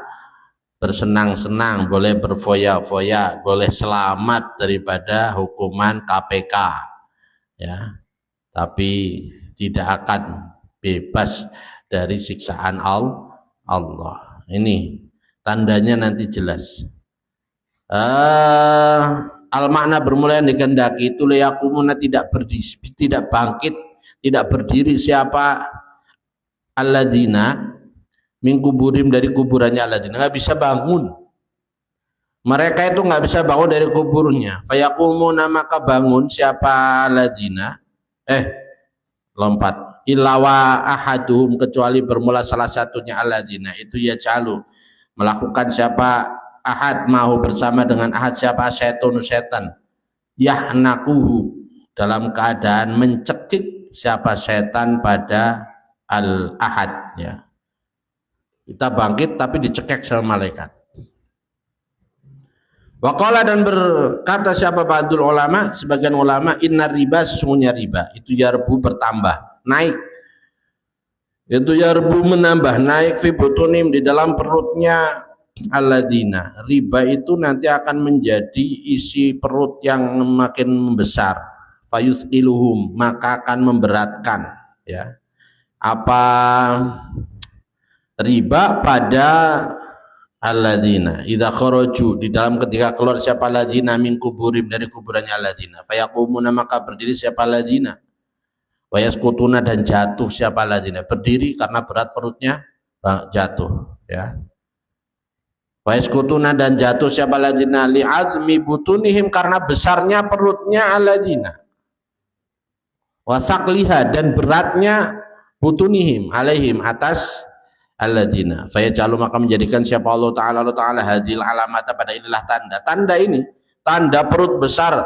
bersenang-senang, boleh berfoya-foya, boleh selamat daripada hukuman KPK ya, tapi tidak akan bebas dari siksaan Allah. Ini tandanya nanti jelas. Al makna bermula yang dikehendaki itu liyakumuna, tidak bangkit, tidak berdiri siapa alladzina min kuburim, dari kuburannya alladzina, nggak bisa bangun. Mereka itu nggak bisa bangun dari kuburnya. Fayakumuna, maka bangun siapa alladzina, lompat, ilawa ahaduhum, kecuali bermula salah satunya alladzina itu ya calu, melakukan siapa ahad mau bersama dengan ahad siapa setan, yahnakuhu, dalam keadaan mencekik siapa setan pada al ahad ya. Kita bangkit tapi dicekek sama malaikat. Waqala, dan berkata siapa ba'dul ulama, sebagian ulama, inna riba, sesungguhnya riba itu yarbu, bertambah, naik. Itu yarbu, menambah, naik, fi butunim, di dalam perutnya alladzina. Riba itu nanti akan menjadi isi perut yang makin membesar. Fayuthqiluhum, maka akan memberatkan ya. Apa riba pada alladzina idza kharaju, di dalam ketika keluar siapa alladzina min kuburim, dari kuburannya alladzina, fayaqumuna, maka berdiri siapa alladzina, wa yasqutuna, dan jatuh siapa alladzina, berdiri karena berat perutnya, jatuh ya. Wa yasqutuna, dan jatuh siapa alladzina li'azmi butunihim, karena besarnya perutnya alladzina, wa saqliha, dan beratnya butunihim alaihim, atas alladzina fayaj'alu maka menjadikan siapa Allah Ta'ala hadil alamata pada inilah tanda ini, tanda perut besar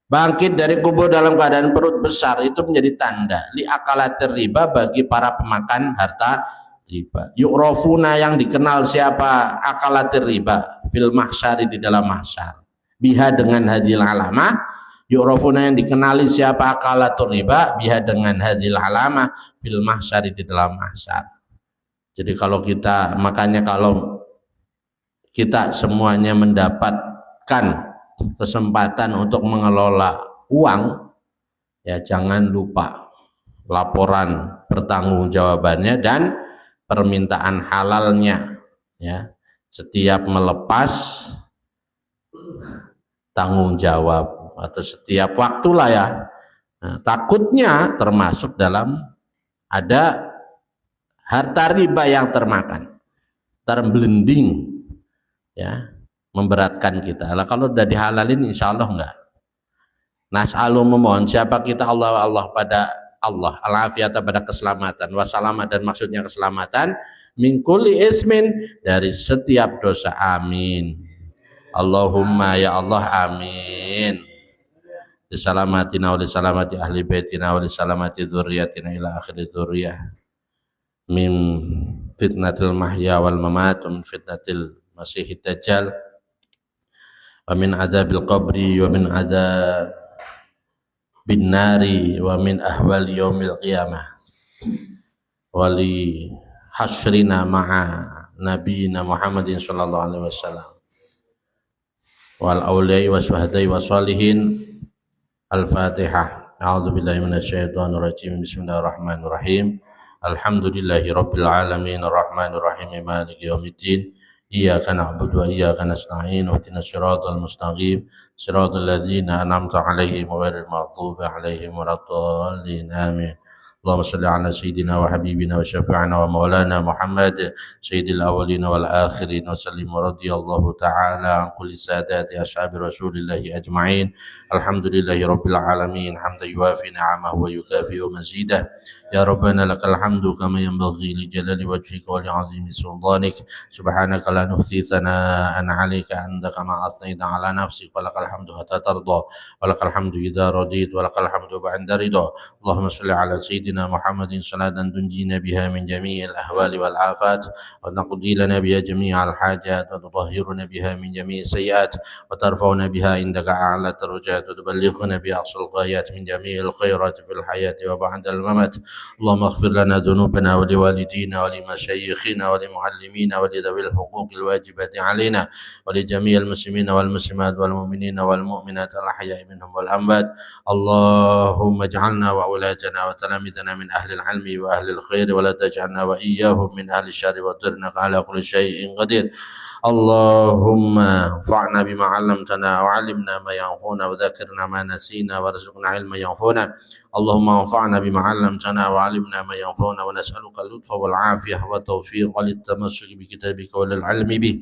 bangkit dari kubur dalam keadaan perut besar itu menjadi tanda li akalatir riba bagi para pemakan harta riba. Yu'rafuna yang dikenal siapa akalatir riba fil mahsyari di dalam mahsyar biha dengan hadil alamah. Yu'rafuna yang dikenali siapa akalatur riba biha dengan hadil alamah fil mahsyari di dalam mahsyar. Jadi makanya kalau kita semuanya mendapatkan kesempatan untuk mengelola uang, ya jangan lupa laporan pertanggungjawabannya dan permintaan halalnya, ya setiap melepas tanggung jawab atau setiap waktu lah ya. Nah, takutnya termasuk dalam ada harta riba yang termakan, terblending, ya memberatkan kita. Lah kalau udah dihalalin insya Allah enggak. Nas'alu memohon siapa kita Allah pada Allah al-afiyata pada keselamatan, wassalamat dan maksudnya keselamatan min kulli ismin dari setiap dosa, amin. Allahumma ya Allah amin. Disalamatina wa disalamati ahli baitina wa disalamati dzurriyyatina ila akhir dzurriyyah min fitnatil mahya wal mamat wa min fitnatil masihid dajjal wa min adabil qabri wa min adabin nari wa min ahwal yaumil qiyamah wa li hasrina ma'a nabiyina Muhammadin sallallahu alaihi wasallam wal awliya wa syuhada'i wa salihin. Al-Fatihah. A'udzu billahi minasyaitonir rajim. Bismillahirrahmanirrahim. Alhamdulillahi rabbil alamin arrahmanir rahim maliki yaumiddin. Iyyaka na'budu wa iyyaka nasta'in. Ihdinas siratal mustaqim. Siratal ladzina an'amta 'alaihim ghairil maghdubi 'alaihim waladdallin. Amin. Allahumma shalli ala sayyidina wa habibina wa syafi'ina wa maulana Muhammad sayyidil awwalin wal akhirin wa sallim radhiyallahu ta'ala an kulli sadati ashabi rasulillahi ajma'in. Alhamdulillahi rabbil alamin hamdan yuwafi ni'amahu wa yukafi'u mazidah. Ya Rabbana lakal hamdu kama yanbaghi li jalali wajhika wa li 'azimi sultanik. Subhanaka la nuhsi thana'an 'alaika anta kama athnayta 'ala nafsik wa lakal hamdu hatta tarda wa lakal hamdu idza radit wa lakal hamdu ba'da ridha. Allahumma shalli ala sayyidina Muhammadin salatan tunjina biha min jami'il ahwali wal afat wa taqdi lana biha jami'al hajat wa tutahhiruna biha min jami'is sayyi'at wa tarfa'una biha indaka a'la darajat wa tuballighuna biha aqsal ghayat min jami'il khairat fil hayati wa ba'dal mamat. Allahumma ighfir lana dhunubana wa liwalidina wa limashayikhina wa limuallimina wa lidhawil huquqil wajibati alaina wa li jami'il muslimina wal muslimat wal mu'minina wal mu'minat al ahya'i minhum wal amwat. Allahumma ij'alna wa auladana wa talamidana min ahli al-'ilmi wa ahli al-khair wa la taj'alna wa iyyahum min ahli asy-syarri wa innaka 'ala kulli syai'in qadir. Allahumma fa'na bima 'allamtana wa 'allimna ma yanfa'una wa dzakirna ma nasina warzuqna 'ilman yanfa'una. Allahumma anfa'na bima 'allamtana wa 'allimna ma yanfa'una wa nas'aluka al-lutfa wal 'afiyah wa tawfiq lit-tamassuk bi kitabika wa lil-'ilmi bih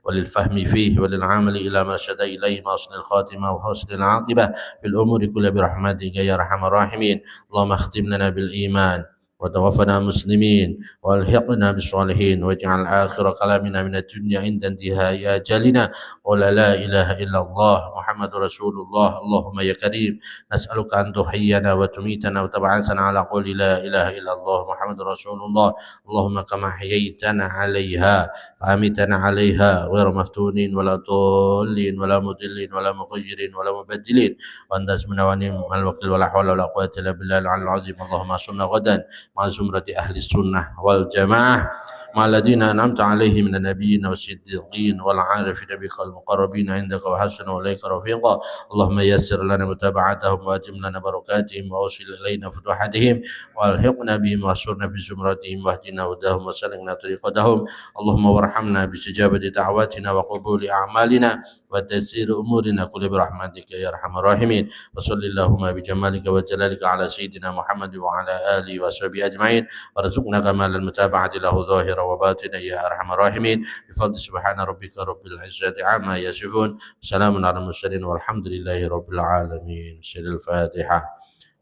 wa lil-fahmi fihi wa lil-'amali ila ma shada ilayhi ma husnil khatimah wa husnil 'aqibah bil umuri kulli bi rahmatika ya arhamar rahimin. Allahumma khtim lana bil iman وتوفنا مسلمين والحقنا بالصالحين واجعل آخر كلامنا من الدنيا عند انتهاء أجلنا ولا لا إله إلا الله محمد رسول الله. اللهم يا كريم نسألك أن تحيينا وتميتنا وتبعثنا على قول لا إله إلا الله محمد رسول الله. اللهم كما حييتنا عليها فأمتنا عليها غير مفتونين ولا ضالين ولا مضلين ولا مغيرين ولا مبدلين وأنت اسمنا ونعم الوكيل ولا حول ولا قوة إلا بالله العلي العظيم. اللهم صل غدا مع زمرة أهل السنة والجماعة مع الذين أنعمت عليهم من النبيين والصديقين والعارفين بك المقربين عندك وحسن إليك رفيقا. اللهم يسر لنا متابعتهم وأتم لنا بركاتهم وأوصل إلينا فتوحاتهم والحقنا بهم واحشرنا في زمرتهم واهدنا هداهم وسلكنا طريقتهم. اللهم وارحمنا باستجابة دعواتنا وقبول أعمالنا وتيسير أمورنا كل برحمتك يا أرحم الراحمين. وصل اللهم بجمالك وجلالك على سيدنا محمد وعلى آله وصحبه أجمعين وارزقنا كمال المتابعة له ظاهرا وباطنا يا أرحم الراحمين بفضل سبحان ربك رب العزة عما يصفون. سلام على المرسلين والحمد لله رب العالمين. سر الفاتحة.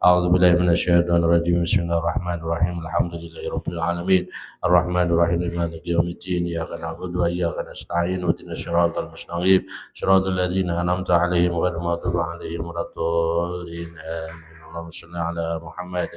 أعوذ بالله من الشيطان الرجيم بسم الله الرحمن الرحيم الحمد لله رب العالمين الرحمن الرحيم مالك يوم الدين إياك نعبد وإياك نستعين واهدنا الصراط المستقيم صراط الذين أنعمت عليهم غير المغضوب عليهم ولا الضالين آمين اللهم صل على محمد